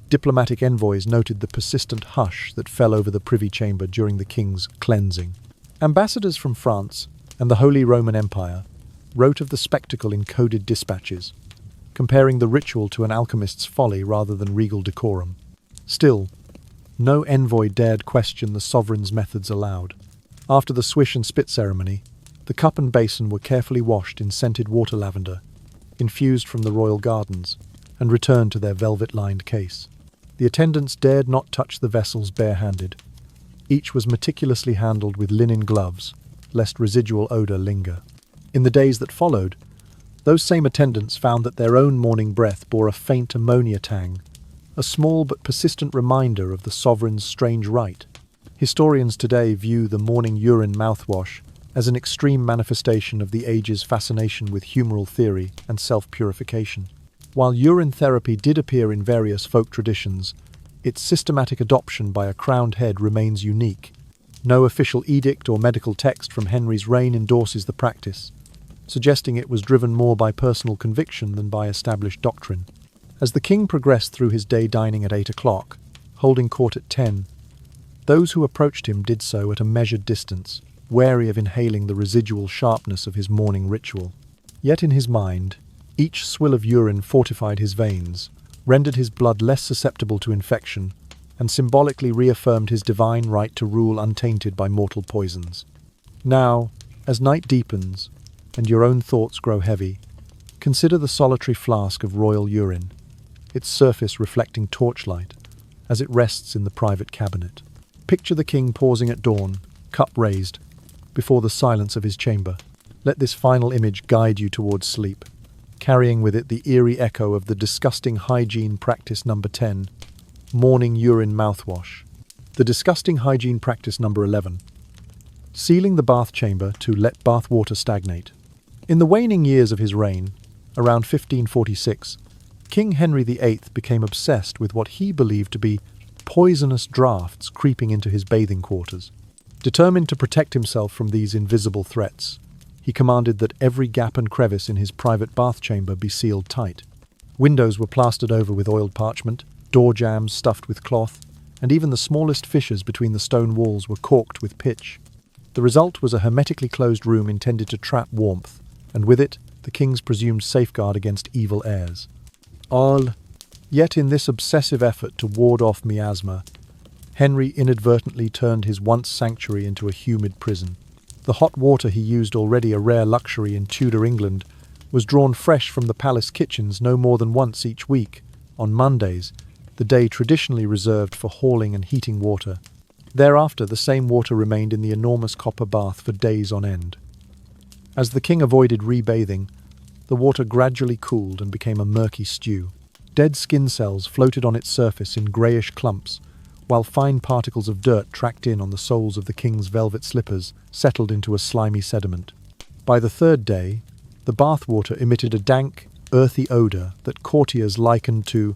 Diplomatic envoys noted the persistent hush that fell over the privy chamber during the king's cleansing. Ambassadors from France and the Holy Roman Empire wrote of the spectacle in coded dispatches, comparing the ritual to an alchemist's folly rather than regal decorum. Still, no envoy dared question the sovereign's methods aloud. After the swish and spit ceremony, the cup and basin were carefully washed in scented water lavender, infused from the royal gardens, and returned to their velvet-lined case. The attendants dared not touch the vessels barehanded. Each was meticulously handled with linen gloves, lest residual odour linger. In the days that followed, those same attendants found that their own morning breath bore a faint ammonia tang, a small but persistent reminder of the sovereign's strange rite. Historians today view the morning urine mouthwash as an extreme manifestation of the age's fascination with humoral theory and self-purification. While urine therapy did appear in various folk traditions, its systematic adoption by a crowned head remains unique. No official edict or medical text from Henry's reign endorses the practice, suggesting it was driven more by personal conviction than by established doctrine. As the king progressed through his day dining at 8 o'clock, holding court at 10, those who approached him did so at a measured distance, wary of inhaling the residual sharpness of his morning ritual. Yet in his mind, each swill of urine fortified his veins, rendered his blood less susceptible to infection, and symbolically reaffirmed his divine right to rule untainted by mortal poisons. Now, as night deepens, and your own thoughts grow heavy, consider the solitary flask of royal urine, its surface reflecting torchlight, as it rests in the private cabinet. Picture the king pausing at dawn, cup raised, before the silence of his chamber. Let this final image guide you towards sleep, carrying with it the eerie echo of the disgusting hygiene practice number 10, morning urine mouthwash. The disgusting hygiene practice number 11, sealing the bath chamber to let bath water stagnate. In the waning years of his reign, around 1546, King Henry VIII became obsessed with what he believed to be poisonous draughts creeping into his bathing quarters. Determined to protect himself from these invisible threats, he commanded that every gap and crevice in his private bath chamber be sealed tight. Windows were plastered over with oiled parchment, door jambs stuffed with cloth, and even the smallest fissures between the stone walls were corked with pitch. The result was a hermetically closed room intended to trap warmth, and with it, the king's presumed safeguard against evil airs. all. Yet in this obsessive effort to ward off miasma, Henry inadvertently turned his once sanctuary into a humid prison. The hot water he used, already a rare luxury in Tudor England, was drawn fresh from the palace kitchens no more than once each week, on Mondays, the day traditionally reserved for hauling and heating water. Thereafter, the same water remained in the enormous copper bath for days on end. As the king avoided rebathing, the water gradually cooled and became a murky stew. Dead skin cells floated on its surface in greyish clumps, while fine particles of dirt tracked in on the soles of the king's velvet slippers settled into a slimy sediment. By the third day, the bath water emitted a dank, earthy odour that courtiers likened to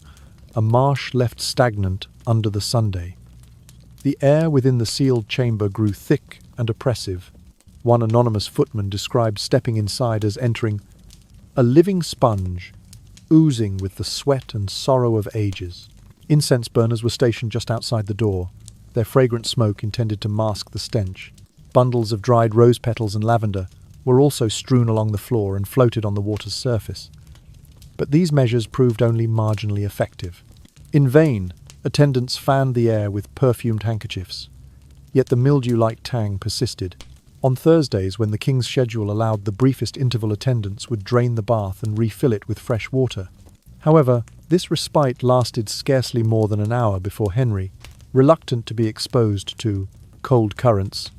a marsh left stagnant under the Sunday. The air within the sealed chamber grew thick and oppressive. One anonymous footman described stepping inside as entering a living sponge, oozing with the sweat and sorrow of ages. Incense burners were stationed just outside the door, their fragrant smoke intended to mask the stench. Bundles of dried rose petals and lavender were also strewn along the floor and floated on the water's surface. But these measures proved only marginally effective. In vain, attendants fanned the air with perfumed handkerchiefs, yet the mildew-like tang persisted. On Thursdays, when the king's schedule allowed the briefest interval, attendants would drain the bath and refill it with fresh water. However, this respite lasted scarcely more than an hour before Henry, reluctant to be exposed to cold currents,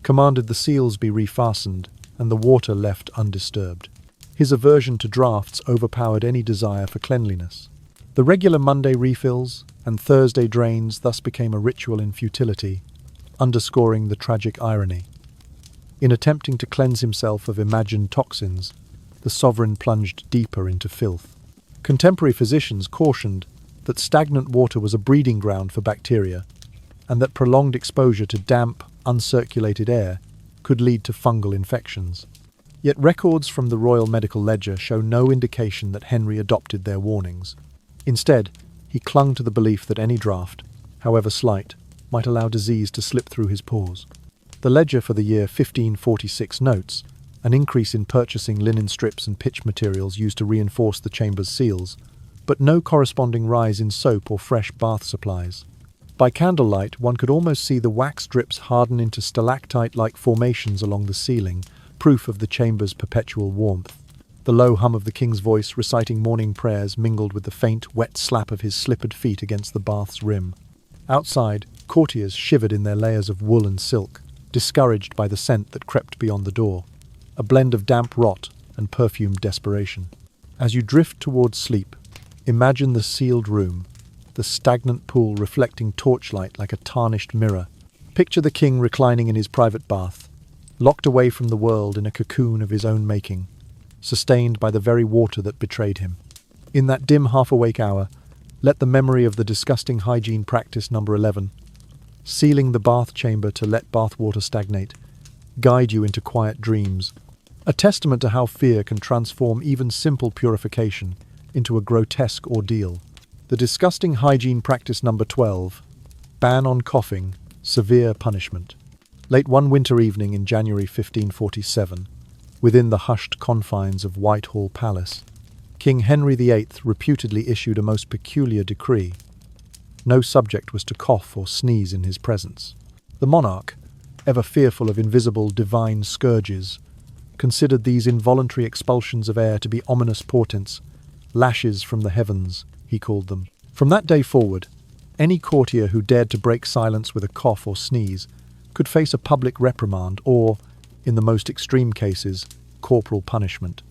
commanded the seals be refastened and the water left undisturbed. His aversion to draughts overpowered any desire for cleanliness. The regular Monday refills and Thursday drains thus became a ritual in futility, underscoring the tragic irony. In attempting to cleanse himself of imagined toxins, the sovereign plunged deeper into filth. Contemporary physicians cautioned that stagnant water was a breeding ground for bacteria, and that prolonged exposure to damp, uncirculated air could lead to fungal infections. Yet records from the Royal Medical Ledger show no indication that Henry adopted their warnings. Instead, he clung to the belief that any draught, however slight, might allow disease to slip through his pores. The ledger for the year 1546 notes an increase in purchasing linen strips and pitch materials used to reinforce the chamber's seals, but no corresponding rise in soap or fresh bath supplies. By candlelight, one could almost see the wax drips harden into stalactite-like formations along the ceiling, proof of the chamber's perpetual warmth. The low hum of the king's voice reciting morning prayers mingled with the faint, wet slap of his slippered feet against the bath's rim. Outside, courtiers shivered in their layers of wool and silk, discouraged by the scent that crept beyond the door, a blend of damp rot and perfumed desperation. As you drift towards sleep, imagine the sealed room, the stagnant pool reflecting torchlight like a tarnished mirror. Picture the king reclining in his private bath, locked away from the world in a cocoon of his own making, sustained by the very water that betrayed him. In that dim half-awake hour, let the memory of the disgusting hygiene practice number 11, sealing the bath chamber to let bath water stagnate, guide you into quiet dreams, a testament to how fear can transform even simple purification into a grotesque ordeal. The disgusting hygiene practice number 12, ban on coughing, severe punishment. Late one winter evening in January 1547, within the hushed confines of Whitehall Palace, King Henry VIII reputedly issued a most peculiar decree. No subject was to cough or sneeze in his presence. The monarch, ever fearful of invisible divine scourges, considered these involuntary expulsions of air to be ominous portents, lashes from the heavens, he called them. From that day forward, any courtier who dared to break silence with a cough or sneeze could face a public reprimand or, in the most extreme cases, corporal punishment.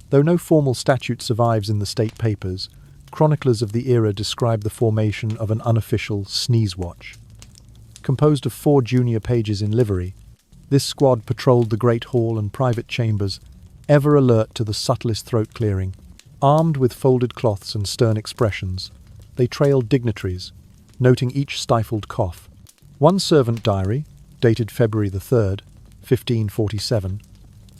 Though no formal statute survives in the state papers, chroniclers of the era describe the formation of an unofficial sneeze watch. Composed of 4 junior pages in livery, this squad patrolled the great hall and private chambers, ever alert to the subtlest throat clearing. Armed with folded cloths and stern expressions, they trailed dignitaries, noting each stifled cough. One servant diary, dated February the 3rd, 1547,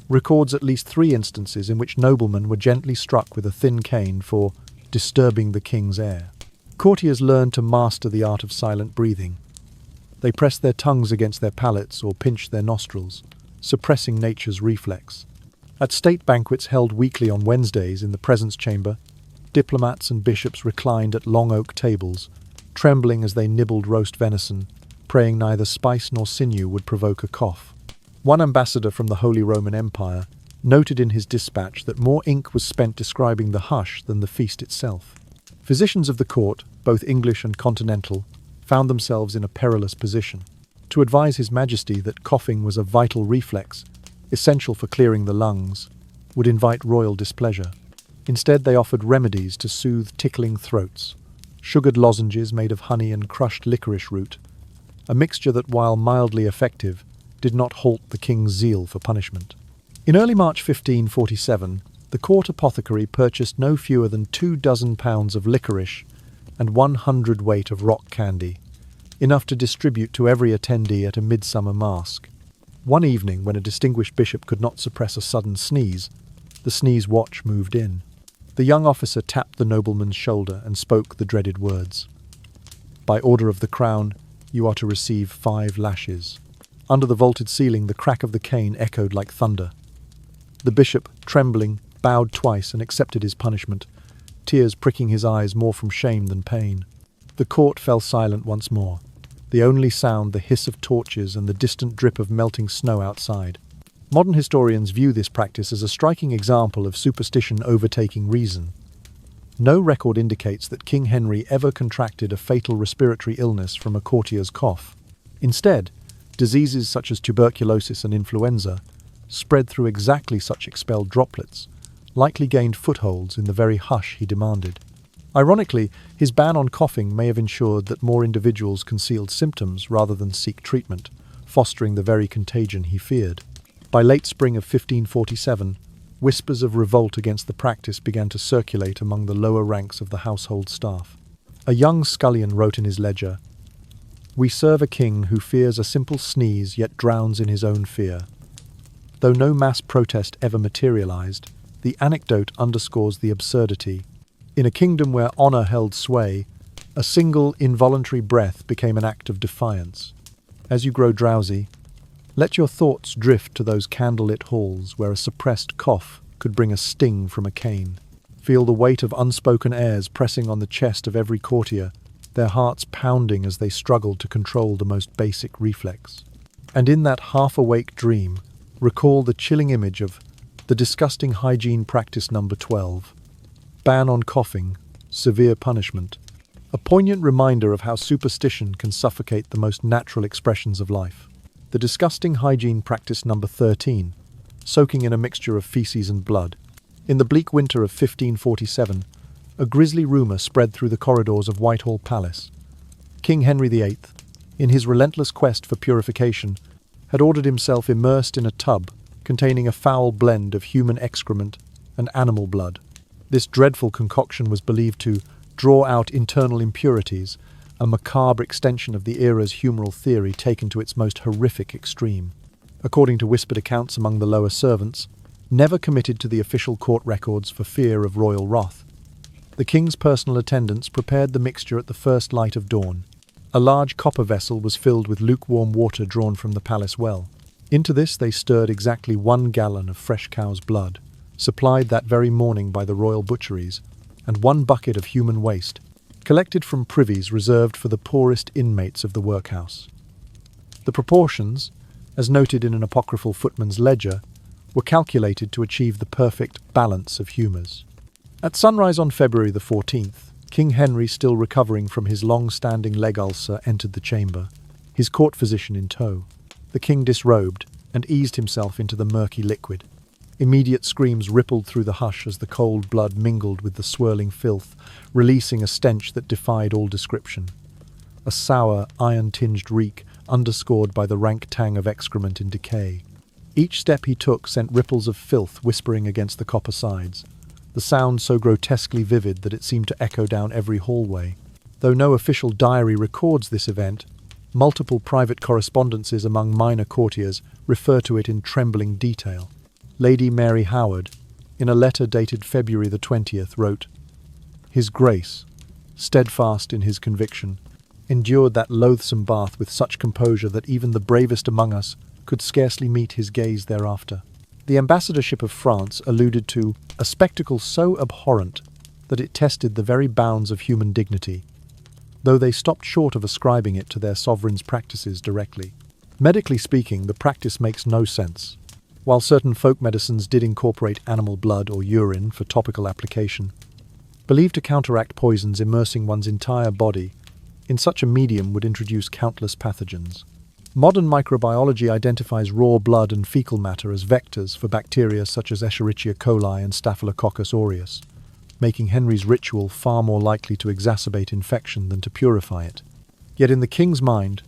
records at least 3 instances in which noblemen were gently struck with a thin cane for disturbing the king's air. Courtiers learned to master the art of silent breathing. They pressed their tongues against their palates or pinched their nostrils, suppressing nature's reflex. At state banquets held weekly on Wednesdays in the presence chamber, diplomats and bishops reclined at long oak tables, trembling as they nibbled roast venison, praying neither spice nor sinew would provoke a cough. One ambassador from the Holy Roman Empire noted in his dispatch that more ink was spent describing the hush than the feast itself. Physicians of the court, both English and continental, found themselves in a perilous position. To advise His Majesty that coughing was a vital reflex, essential for clearing the lungs, would invite royal displeasure. Instead, they offered remedies to soothe tickling throats, sugared lozenges made of honey and crushed licorice root, a mixture that, while mildly effective, did not halt the king's zeal for punishment. In early March 1547, the court apothecary purchased no fewer than 24 pounds of licorice and 100 weight of rock candy, enough to distribute to every attendee at a midsummer masque. One evening, when a distinguished bishop could not suppress a sudden sneeze, the sneeze watch moved in. The young officer tapped the nobleman's shoulder and spoke the dreaded words. "By order of the crown, you are to receive 5 lashes." Under the vaulted ceiling, the crack of the cane echoed like thunder. The bishop, trembling, bowed twice and accepted his punishment, tears pricking his eyes more from shame than pain. The court fell silent once more, the only sound the hiss of torches and the distant drip of melting snow outside. Modern historians view this practice as a striking example of superstition overtaking reason. No record indicates that King Henry ever contracted a fatal respiratory illness from a courtier's cough. Instead, diseases such as tuberculosis and influenza, spread through exactly such expelled droplets, likely gained footholds in the very hush he demanded. Ironically, his ban on coughing may have ensured that more individuals concealed symptoms rather than seek treatment, fostering the very contagion he feared. By late spring of 1547, whispers of revolt against the practice began to circulate among the lower ranks of the household staff. A young scullion wrote in his ledger, "We serve a king who fears a simple sneeze yet drowns in his own fear." Though no mass protest ever materialized, the anecdote underscores the absurdity. In a kingdom where honor held sway, a single involuntary breath became an act of defiance. As you grow drowsy, let your thoughts drift to those candlelit halls where a suppressed cough could bring a sting from a cane. Feel the weight of unspoken airs pressing on the chest of every courtier, their hearts pounding as they struggled to control the most basic reflex. And in that half-awake dream, recall the chilling image of the disgusting hygiene practice number 12. Ban on coughing, severe punishment. A poignant reminder of how superstition can suffocate the most natural expressions of life. The disgusting hygiene practice number 13. Soaking in a mixture of feces and blood. In the bleak winter of 1547, a grisly rumour spread through the corridors of Whitehall Palace. King Henry VIII, in his relentless quest for purification, had ordered himself immersed in a tub containing a foul blend of human excrement and animal blood. This dreadful concoction was believed to draw out internal impurities, a macabre extension of the era's humoral theory taken to its most horrific extreme. According to whispered accounts among the lower servants, never committed to the official court records for fear of royal wrath, the king's personal attendants prepared the mixture at the first light of dawn. A large copper vessel was filled with lukewarm water drawn from the palace well. Into this they stirred exactly 1 gallon of fresh cow's blood, supplied that very morning by the royal butcheries, and 1 bucket of human waste, collected from privies reserved for the poorest inmates of the workhouse. The proportions, as noted in an apocryphal footman's ledger, were calculated to achieve the perfect balance of humours. At sunrise on February the 14th, King Henry, still recovering from his long-standing leg ulcer, entered the chamber, his court physician in tow. The king disrobed and eased himself into the murky liquid. Immediate screams rippled through the hush as the cold blood mingled with the swirling filth, releasing a stench that defied all description. A sour, iron-tinged reek underscored by the rank tang of excrement in decay. Each step he took sent ripples of filth whispering against the copper sides, the sound so grotesquely vivid that it seemed to echo down every hallway. Though no official diary records this event, multiple private correspondences among minor courtiers refer to it in trembling detail. Lady Mary Howard, in a letter dated February the 20th, wrote, "His Grace, steadfast in his conviction, endured that loathsome bath with such composure that even the bravest among us could scarcely meet his gaze thereafter." The ambassadorship of France alluded to a spectacle so abhorrent that it tested the very bounds of human dignity, though they stopped short of ascribing it to their sovereign's practices directly. Medically speaking, the practice makes no sense. While certain folk medicines did incorporate animal blood or urine for topical application, believed to counteract poisons, immersing one's entire body in such a medium would introduce countless pathogens. Modern microbiology identifies raw blood and fecal matter as vectors for bacteria such as Escherichia coli and Staphylococcus aureus, making Henry's ritual far more likely to exacerbate infection than to purify it. Yet in the king's mind,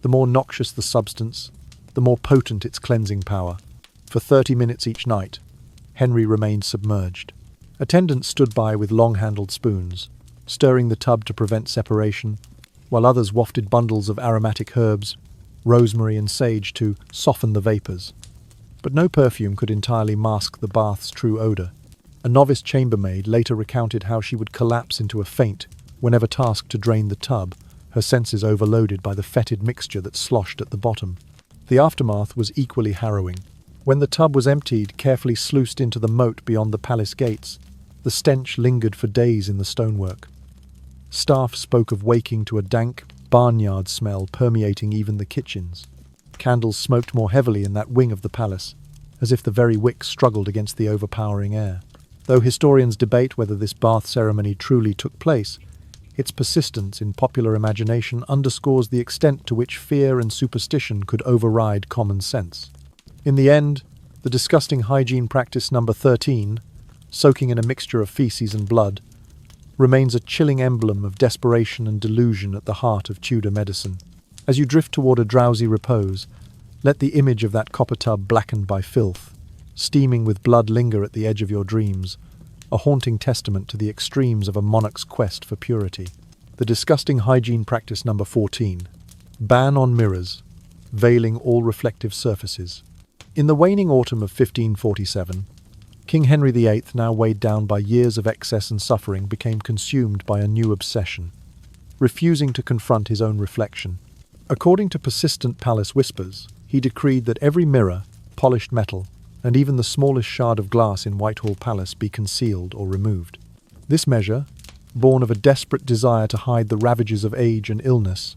the more noxious the substance, the more potent its cleansing power. For 30 minutes each night, Henry remained submerged. Attendants stood by with long-handled spoons, stirring the tub to prevent separation, while others wafted bundles of aromatic herbs, rosemary and sage, to soften the vapors. But no perfume could entirely mask the bath's true odor. A novice chambermaid later recounted how she would collapse into a faint whenever tasked to drain the tub, her senses overloaded by the fetid mixture that sloshed at the bottom. The aftermath was equally harrowing. When the tub was emptied, carefully sluiced into the moat beyond the palace gates, the stench lingered for days in the stonework. Staff spoke of waking to a dank, barnyard smell permeating even the kitchens. Candles smoked more heavily in that wing of the palace, as if the very wicks struggled against the overpowering air. Though historians debate whether this bath ceremony truly took place, its persistence in popular imagination underscores the extent to which fear and superstition could override common sense. In the end, the disgusting hygiene practice number 13, soaking in a mixture of feces and blood, remains a chilling emblem of desperation and delusion at the heart of Tudor medicine. As you drift toward a drowsy repose, let the image of that copper tub blackened by filth, steaming with blood linger at the edge of your dreams, a haunting testament to the extremes of a monarch's quest for purity. The disgusting hygiene practice number 14, ban on mirrors, veiling all reflective surfaces. In the waning autumn of 1547, King Henry VIII, now weighed down by years of excess and suffering, became consumed by a new obsession, refusing to confront his own reflection. According to persistent palace whispers, he decreed that every mirror, polished metal, and even the smallest shard of glass in Whitehall Palace be concealed or removed. This measure, born of a desperate desire to hide the ravages of age and illness,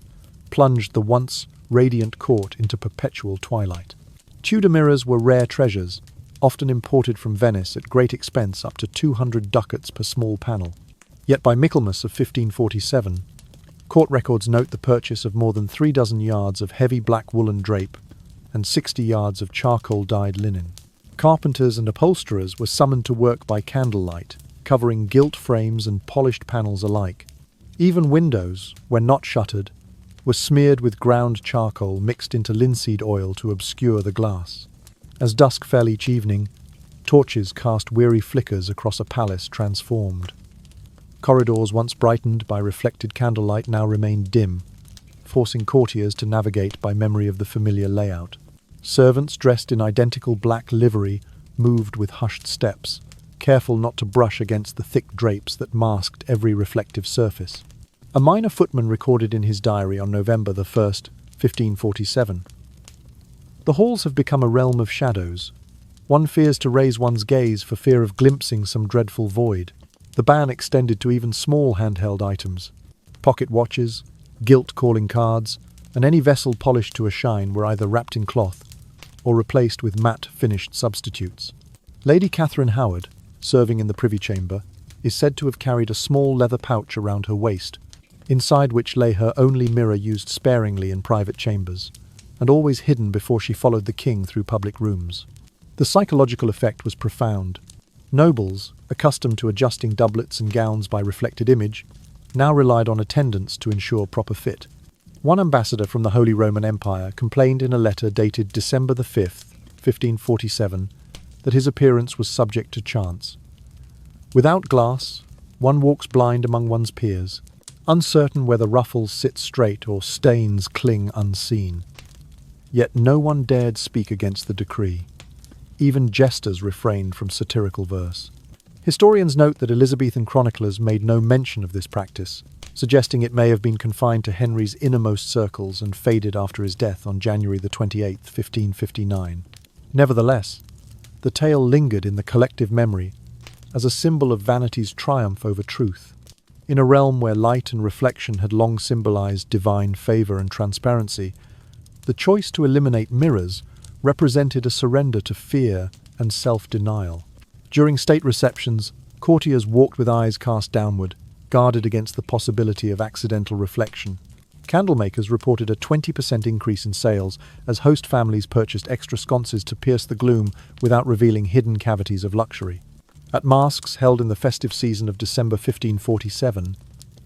plunged the once radiant court into perpetual twilight. Tudor mirrors were rare treasures, often imported from Venice at great expense, up to 200 ducats per small panel. Yet by Michaelmas of 1547, court records note the purchase of more than 36 yards of heavy black woolen drape and 60 yards of charcoal-dyed linen. Carpenters and upholsterers were summoned to work by candlelight, covering gilt frames and polished panels alike. Even windows, when not shuttered, were smeared with ground charcoal mixed into linseed oil to obscure the glass. As dusk fell each evening, torches cast weary flickers across a palace transformed. Corridors once brightened by reflected candlelight now remained dim, forcing courtiers to navigate by memory of the familiar layout. Servants dressed in identical black livery moved with hushed steps, careful not to brush against the thick drapes that masked every reflective surface. A minor footman recorded in his diary on November the 1st, 1547, "The halls have become a realm of shadows. One fears to raise one's gaze for fear of glimpsing some dreadful void." The ban extended to even small handheld items. Pocket watches, gilt calling cards, and any vessel polished to a shine were either wrapped in cloth or replaced with matte finished substitutes. Lady Catherine Howard, serving in the Privy Chamber, is said to have carried a small leather pouch around her waist, inside which lay her only mirror, used sparingly in private chambers, and always hidden before she followed the king through public rooms. The psychological effect was profound. Nobles, accustomed to adjusting doublets and gowns by reflected image, now relied on attendants to ensure proper fit. One ambassador from the Holy Roman Empire complained in a letter dated December the 5th, 1547, that his appearance was subject to chance. Without glass, one walks blind among one's peers, uncertain whether ruffles sit straight or stains cling unseen. Yet no one dared speak against the decree. Even jesters refrained from satirical verse. Historians note that Elizabethan chroniclers made no mention of this practice, suggesting it may have been confined to Henry's innermost circles and faded after his death on January the 28th, 1559. Nevertheless, the tale lingered in the collective memory, as a symbol of vanity's triumph over truth. In a realm where light and reflection had long symbolized divine favor and transparency, the choice to eliminate mirrors represented a surrender to fear and self-denial. During state receptions, courtiers walked with eyes cast downward, guarded against the possibility of accidental reflection. Candlemakers reported a 20% increase in sales as host families purchased extra sconces to pierce the gloom without revealing hidden cavities of luxury. At masques held in the festive season of December 1547,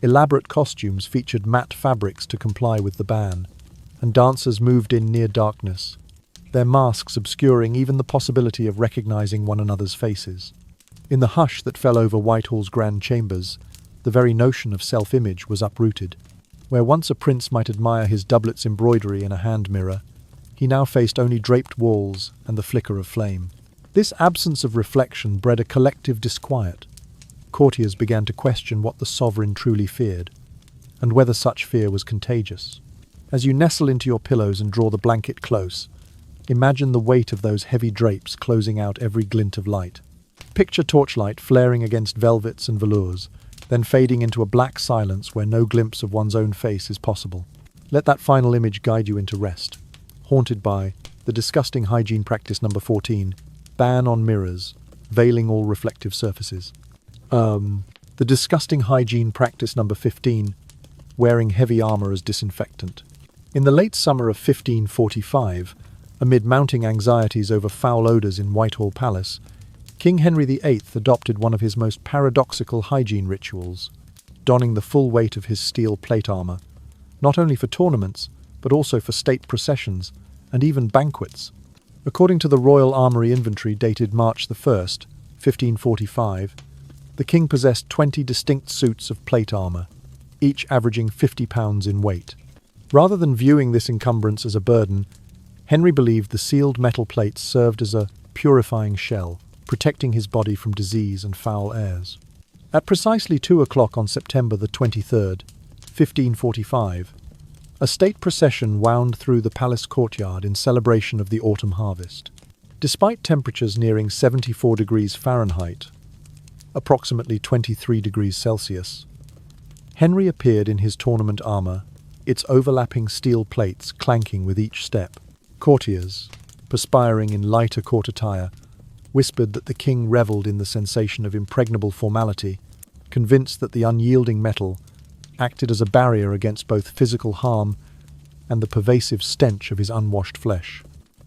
elaborate costumes featured matte fabrics to comply with the ban, and dancers moved in near darkness, their masks obscuring even the possibility of recognizing one another's faces. In the hush that fell over Whitehall's grand chambers, the very notion of self-image was uprooted. Where once a prince might admire his doublet's embroidery in a hand mirror, he now faced only draped walls and the flicker of flame. This absence of reflection bred a collective disquiet. Courtiers began to question what the sovereign truly feared, and whether such fear was contagious. As you nestle into your pillows and draw the blanket close, imagine the weight of those heavy drapes closing out every glint of light. Picture torchlight flaring against velvets and velours, then fading into a black silence where no glimpse of one's own face is possible. Let that final image guide you into rest, haunted by the disgusting hygiene practice number 14, ban on mirrors, veiling all reflective surfaces. The disgusting hygiene practice number 15, wearing heavy armour as disinfectant. In the late summer of 1545, amid mounting anxieties over foul odours in Whitehall Palace, King Henry VIII adopted one of his most paradoxical hygiene rituals, donning the full weight of his steel plate armour, not only for tournaments, but also for state processions and even banquets. According to the Royal Armoury Inventory dated March 1st, 1545, the king possessed 20 distinct suits of plate armour, each averaging 50 pounds in weight. Rather than viewing this encumbrance as a burden, Henry believed the sealed metal plates served as a purifying shell, protecting his body from disease and foul airs. At precisely 2 o'clock on September the 23rd, 1545, a state procession wound through the palace courtyard in celebration of the autumn harvest. Despite temperatures nearing 74 degrees Fahrenheit, approximately 23 degrees Celsius, Henry appeared in his tournament armour, its overlapping steel plates clanking with each step. Courtiers, perspiring in lighter court attire, whispered that the king revelled in the sensation of impregnable formality, convinced that the unyielding metal acted as a barrier against both physical harm and the pervasive stench of his unwashed flesh.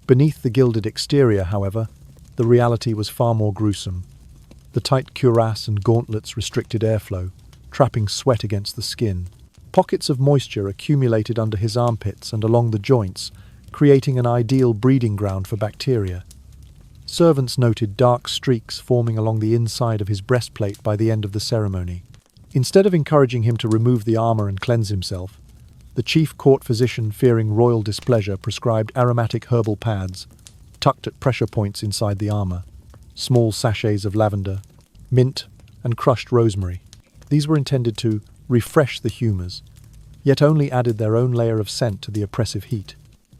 Beneath the gilded exterior, however, the reality was far more gruesome. The tight cuirass and gauntlets restricted airflow, trapping sweat against the skin. Pockets of moisture accumulated under his armpits and along the joints, creating an ideal breeding ground for bacteria. Servants noted dark streaks forming along the inside of his breastplate by the end of the ceremony. Instead of encouraging him to remove the armour and cleanse himself, the chief court physician, fearing royal displeasure, prescribed aromatic herbal pads, tucked at pressure points inside the armour, small sachets of lavender, mint, and crushed rosemary. These were intended to refresh the humours, yet only added their own layer of scent to the oppressive heat.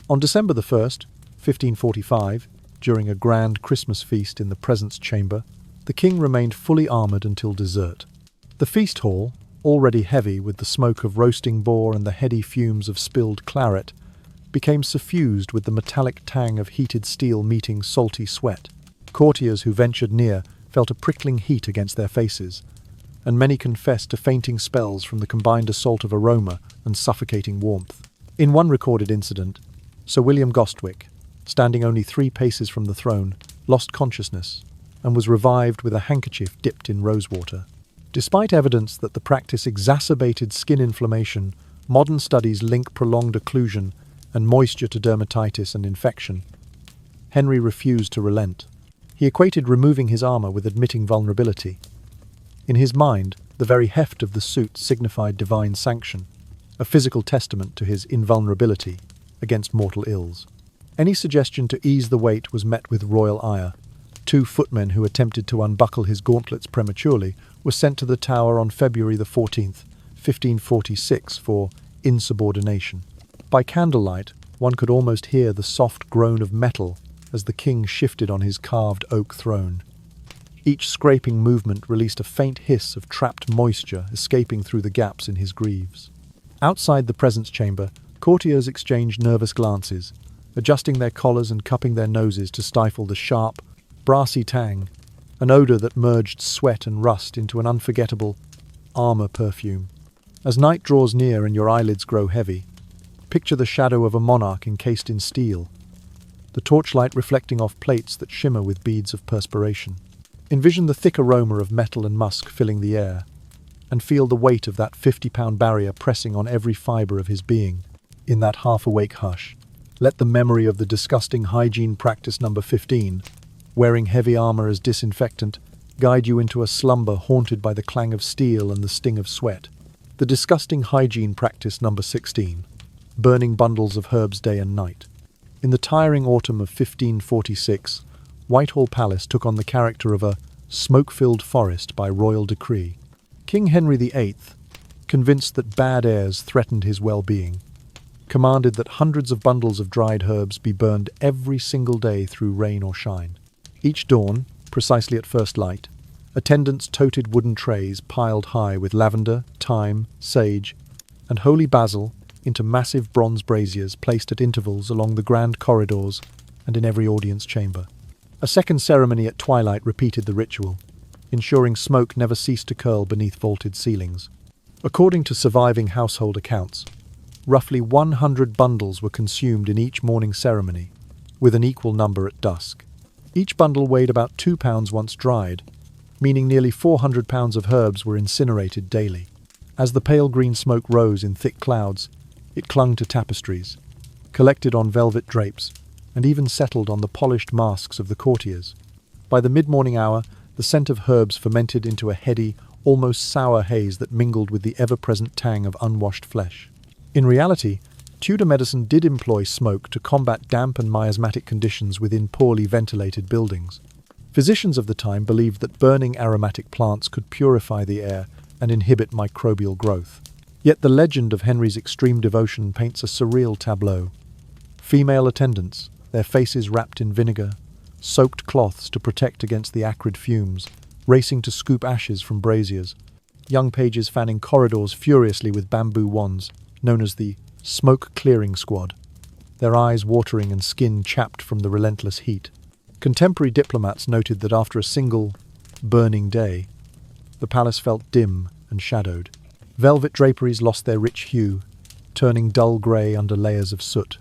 On December the 1st, 1545, during a grand Christmas feast in the presence chamber, the king remained fully armoured until dessert. The feast hall, already heavy with the smoke of roasting boar and the heady fumes of spilled claret, became suffused with the metallic tang of heated steel meeting salty sweat. Courtiers who ventured near felt a prickling heat against their faces, and many confessed to fainting spells from the combined assault of aroma and suffocating warmth. In one recorded incident, Sir William Gostwyck, standing only 3 paces from the throne, lost consciousness and was revived with a handkerchief dipped in rosewater. Despite evidence that the practice exacerbated skin inflammation, modern studies link prolonged occlusion and moisture to dermatitis and infection. Henry refused to relent. He equated removing his armour with admitting vulnerability. In his mind, the very heft of the suit signified divine sanction, a physical testament to his invulnerability against mortal ills. Any suggestion to ease the weight was met with royal ire. 2 footmen who attempted to unbuckle his gauntlets prematurely were sent to the Tower on February the 14th, 1546 for insubordination. By candlelight, one could almost hear the soft groan of metal as the king shifted on his carved oak throne. Each scraping movement released a faint hiss of trapped moisture escaping through the gaps in his greaves. Outside the presence chamber, courtiers exchanged nervous glances, adjusting their collars and cupping their noses to stifle the sharp, brassy tang, an odor that merged sweat and rust into an unforgettable armor perfume. As night draws near and your eyelids grow heavy, picture the shadow of a monarch encased in steel, the torchlight reflecting off plates that shimmer with beads of perspiration. Envision the thick aroma of metal and musk filling the air, and feel the weight of that 50-pound barrier pressing on every fiber of his being. In that half-awake hush, let the memory of the disgusting hygiene practice number 15, wearing heavy armor as disinfectant, guide you into a slumber haunted by the clang of steel and the sting of sweat. The disgusting hygiene practice number 16, burning bundles of herbs day and night. In the tiring autumn of 1546, Whitehall Palace took on the character of a smoke-filled forest by royal decree. King Henry VIII, convinced that bad airs threatened his well-being, commanded that hundreds of bundles of dried herbs be burned every single day through rain or shine. Each dawn, precisely at first light, attendants toted wooden trays piled high with lavender, thyme, sage, and holy basil into massive bronze braziers placed at intervals along the grand corridors and in every audience chamber. A second ceremony at twilight repeated the ritual, ensuring smoke never ceased to curl beneath vaulted ceilings. According to surviving household accounts, roughly 100 bundles were consumed in each morning ceremony, with an equal number at dusk. Each bundle weighed about 2 pounds once dried, meaning nearly 400 pounds of herbs were incinerated daily. As the pale green smoke rose in thick clouds, it clung to tapestries, collected on velvet drapes, and even settled on the polished masks of the courtiers. By the mid-morning hour, the scent of herbs fermented into a heady, almost sour haze that mingled with the ever-present tang of unwashed flesh. In reality, Tudor medicine did employ smoke to combat damp and miasmatic conditions within poorly ventilated buildings. Physicians of the time believed that burning aromatic plants could purify the air and inhibit microbial growth. Yet the legend of Henry's extreme devotion paints a surreal tableau. Female attendants, their faces wrapped in vinegar, soaked cloths to protect against the acrid fumes, racing to scoop ashes from braziers. Young pages fanning corridors furiously with bamboo wands, known as the smoke-clearing squad, their eyes watering and skin chapped from the relentless heat. Contemporary diplomats noted that after a single burning day, the palace felt dim and shadowed. Velvet draperies lost their rich hue, turning dull grey under layers of soot.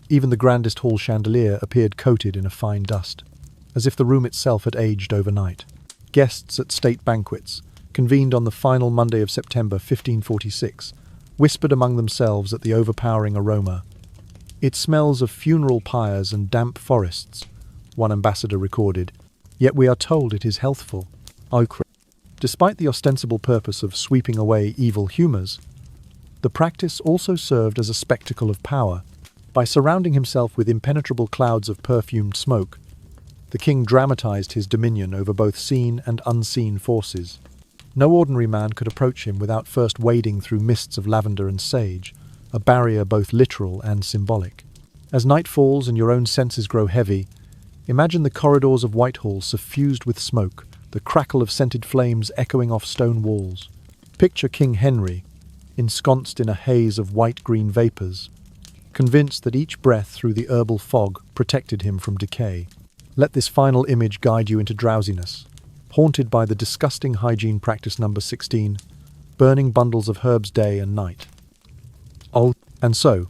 Even the grandest hall chandelier appeared coated in a fine dust, as if the room itself had aged overnight. Guests at state banquets, convened on the final Monday of September 1546, whispered among themselves at the overpowering aroma. "It smells of funeral pyres and damp forests," one ambassador recorded, "yet we are told it is healthful." Despite the ostensible purpose of sweeping away evil humours, the practice also served as a spectacle of power. By surrounding himself with impenetrable clouds of perfumed smoke, the king dramatized his dominion over both seen and unseen forces. No ordinary man could approach him without first wading through mists of lavender and sage, a barrier both literal and symbolic. As night falls and your own senses grow heavy, imagine the corridors of Whitehall suffused with smoke, the crackle of scented flames echoing off stone walls. Picture King Henry, ensconced in a haze of white-green vapours, convinced that each breath through the herbal fog protected him from decay. Let this final image guide you into drowsiness, haunted by the disgusting hygiene practice number 16, burning bundles of herbs day and night. And so,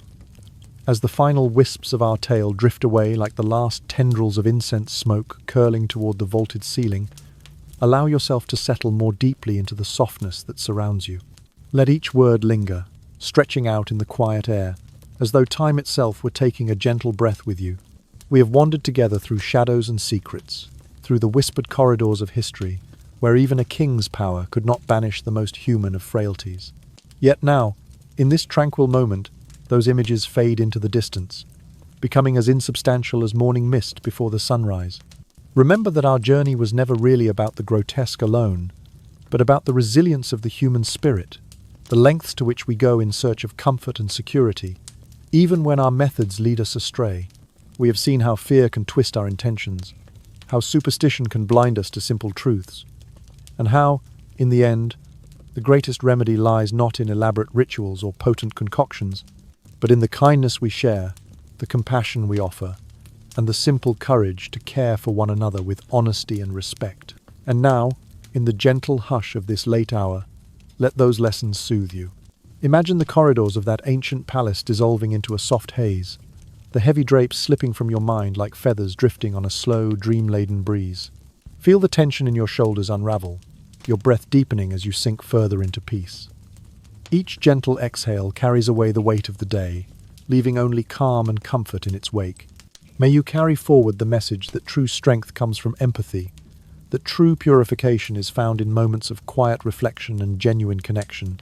as the final wisps of our tale drift away like the last tendrils of incense smoke curling toward the vaulted ceiling, allow yourself to settle more deeply into the softness that surrounds you. Let each word linger, stretching out in the quiet air, as though time itself were taking a gentle breath with you. We have wandered together through shadows and secrets, through the whispered corridors of history, where even a king's power could not banish the most human of frailties. Yet now, in this tranquil moment, those images fade into the distance, becoming as insubstantial as morning mist before the sunrise. Remember that our journey was never really about the grotesque alone, but about the resilience of the human spirit, the lengths to which we go in search of comfort and security, even when our methods lead us astray. We have seen how fear can twist our intentions, how superstition can blind us to simple truths, and how, in the end, the greatest remedy lies not in elaborate rituals or potent concoctions, but in the kindness we share, the compassion we offer, and the simple courage to care for one another with honesty and respect. And now, in the gentle hush of this late hour, let those lessons soothe you. Imagine the corridors of that ancient palace dissolving into a soft haze, the heavy drapes slipping from your mind like feathers drifting on a slow, dream-laden breeze. Feel the tension in your shoulders unravel, your breath deepening as you sink further into peace. Each gentle exhale carries away the weight of the day, leaving only calm and comfort in its wake. May you carry forward the message that true strength comes from empathy, that true purification is found in moments of quiet reflection and genuine connection,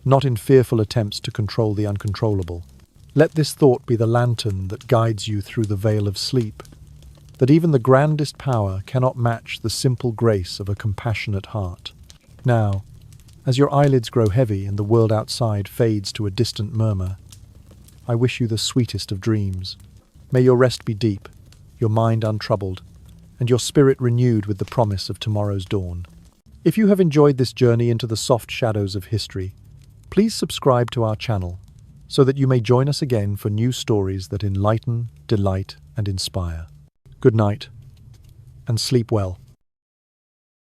not in fearful attempts to control the uncontrollable. Let this thought be the lantern that guides you through the veil of sleep, that even the grandest power cannot match the simple grace of a compassionate heart. Now, as your eyelids grow heavy and the world outside fades to a distant murmur, I wish you the sweetest of dreams. May your rest be deep, your mind untroubled, and your spirit renewed with the promise of tomorrow's dawn. If you have enjoyed this journey into the soft shadows of history, please subscribe to our channel so that you may join us again for new stories that enlighten, delight, and inspire. Good night, and sleep well.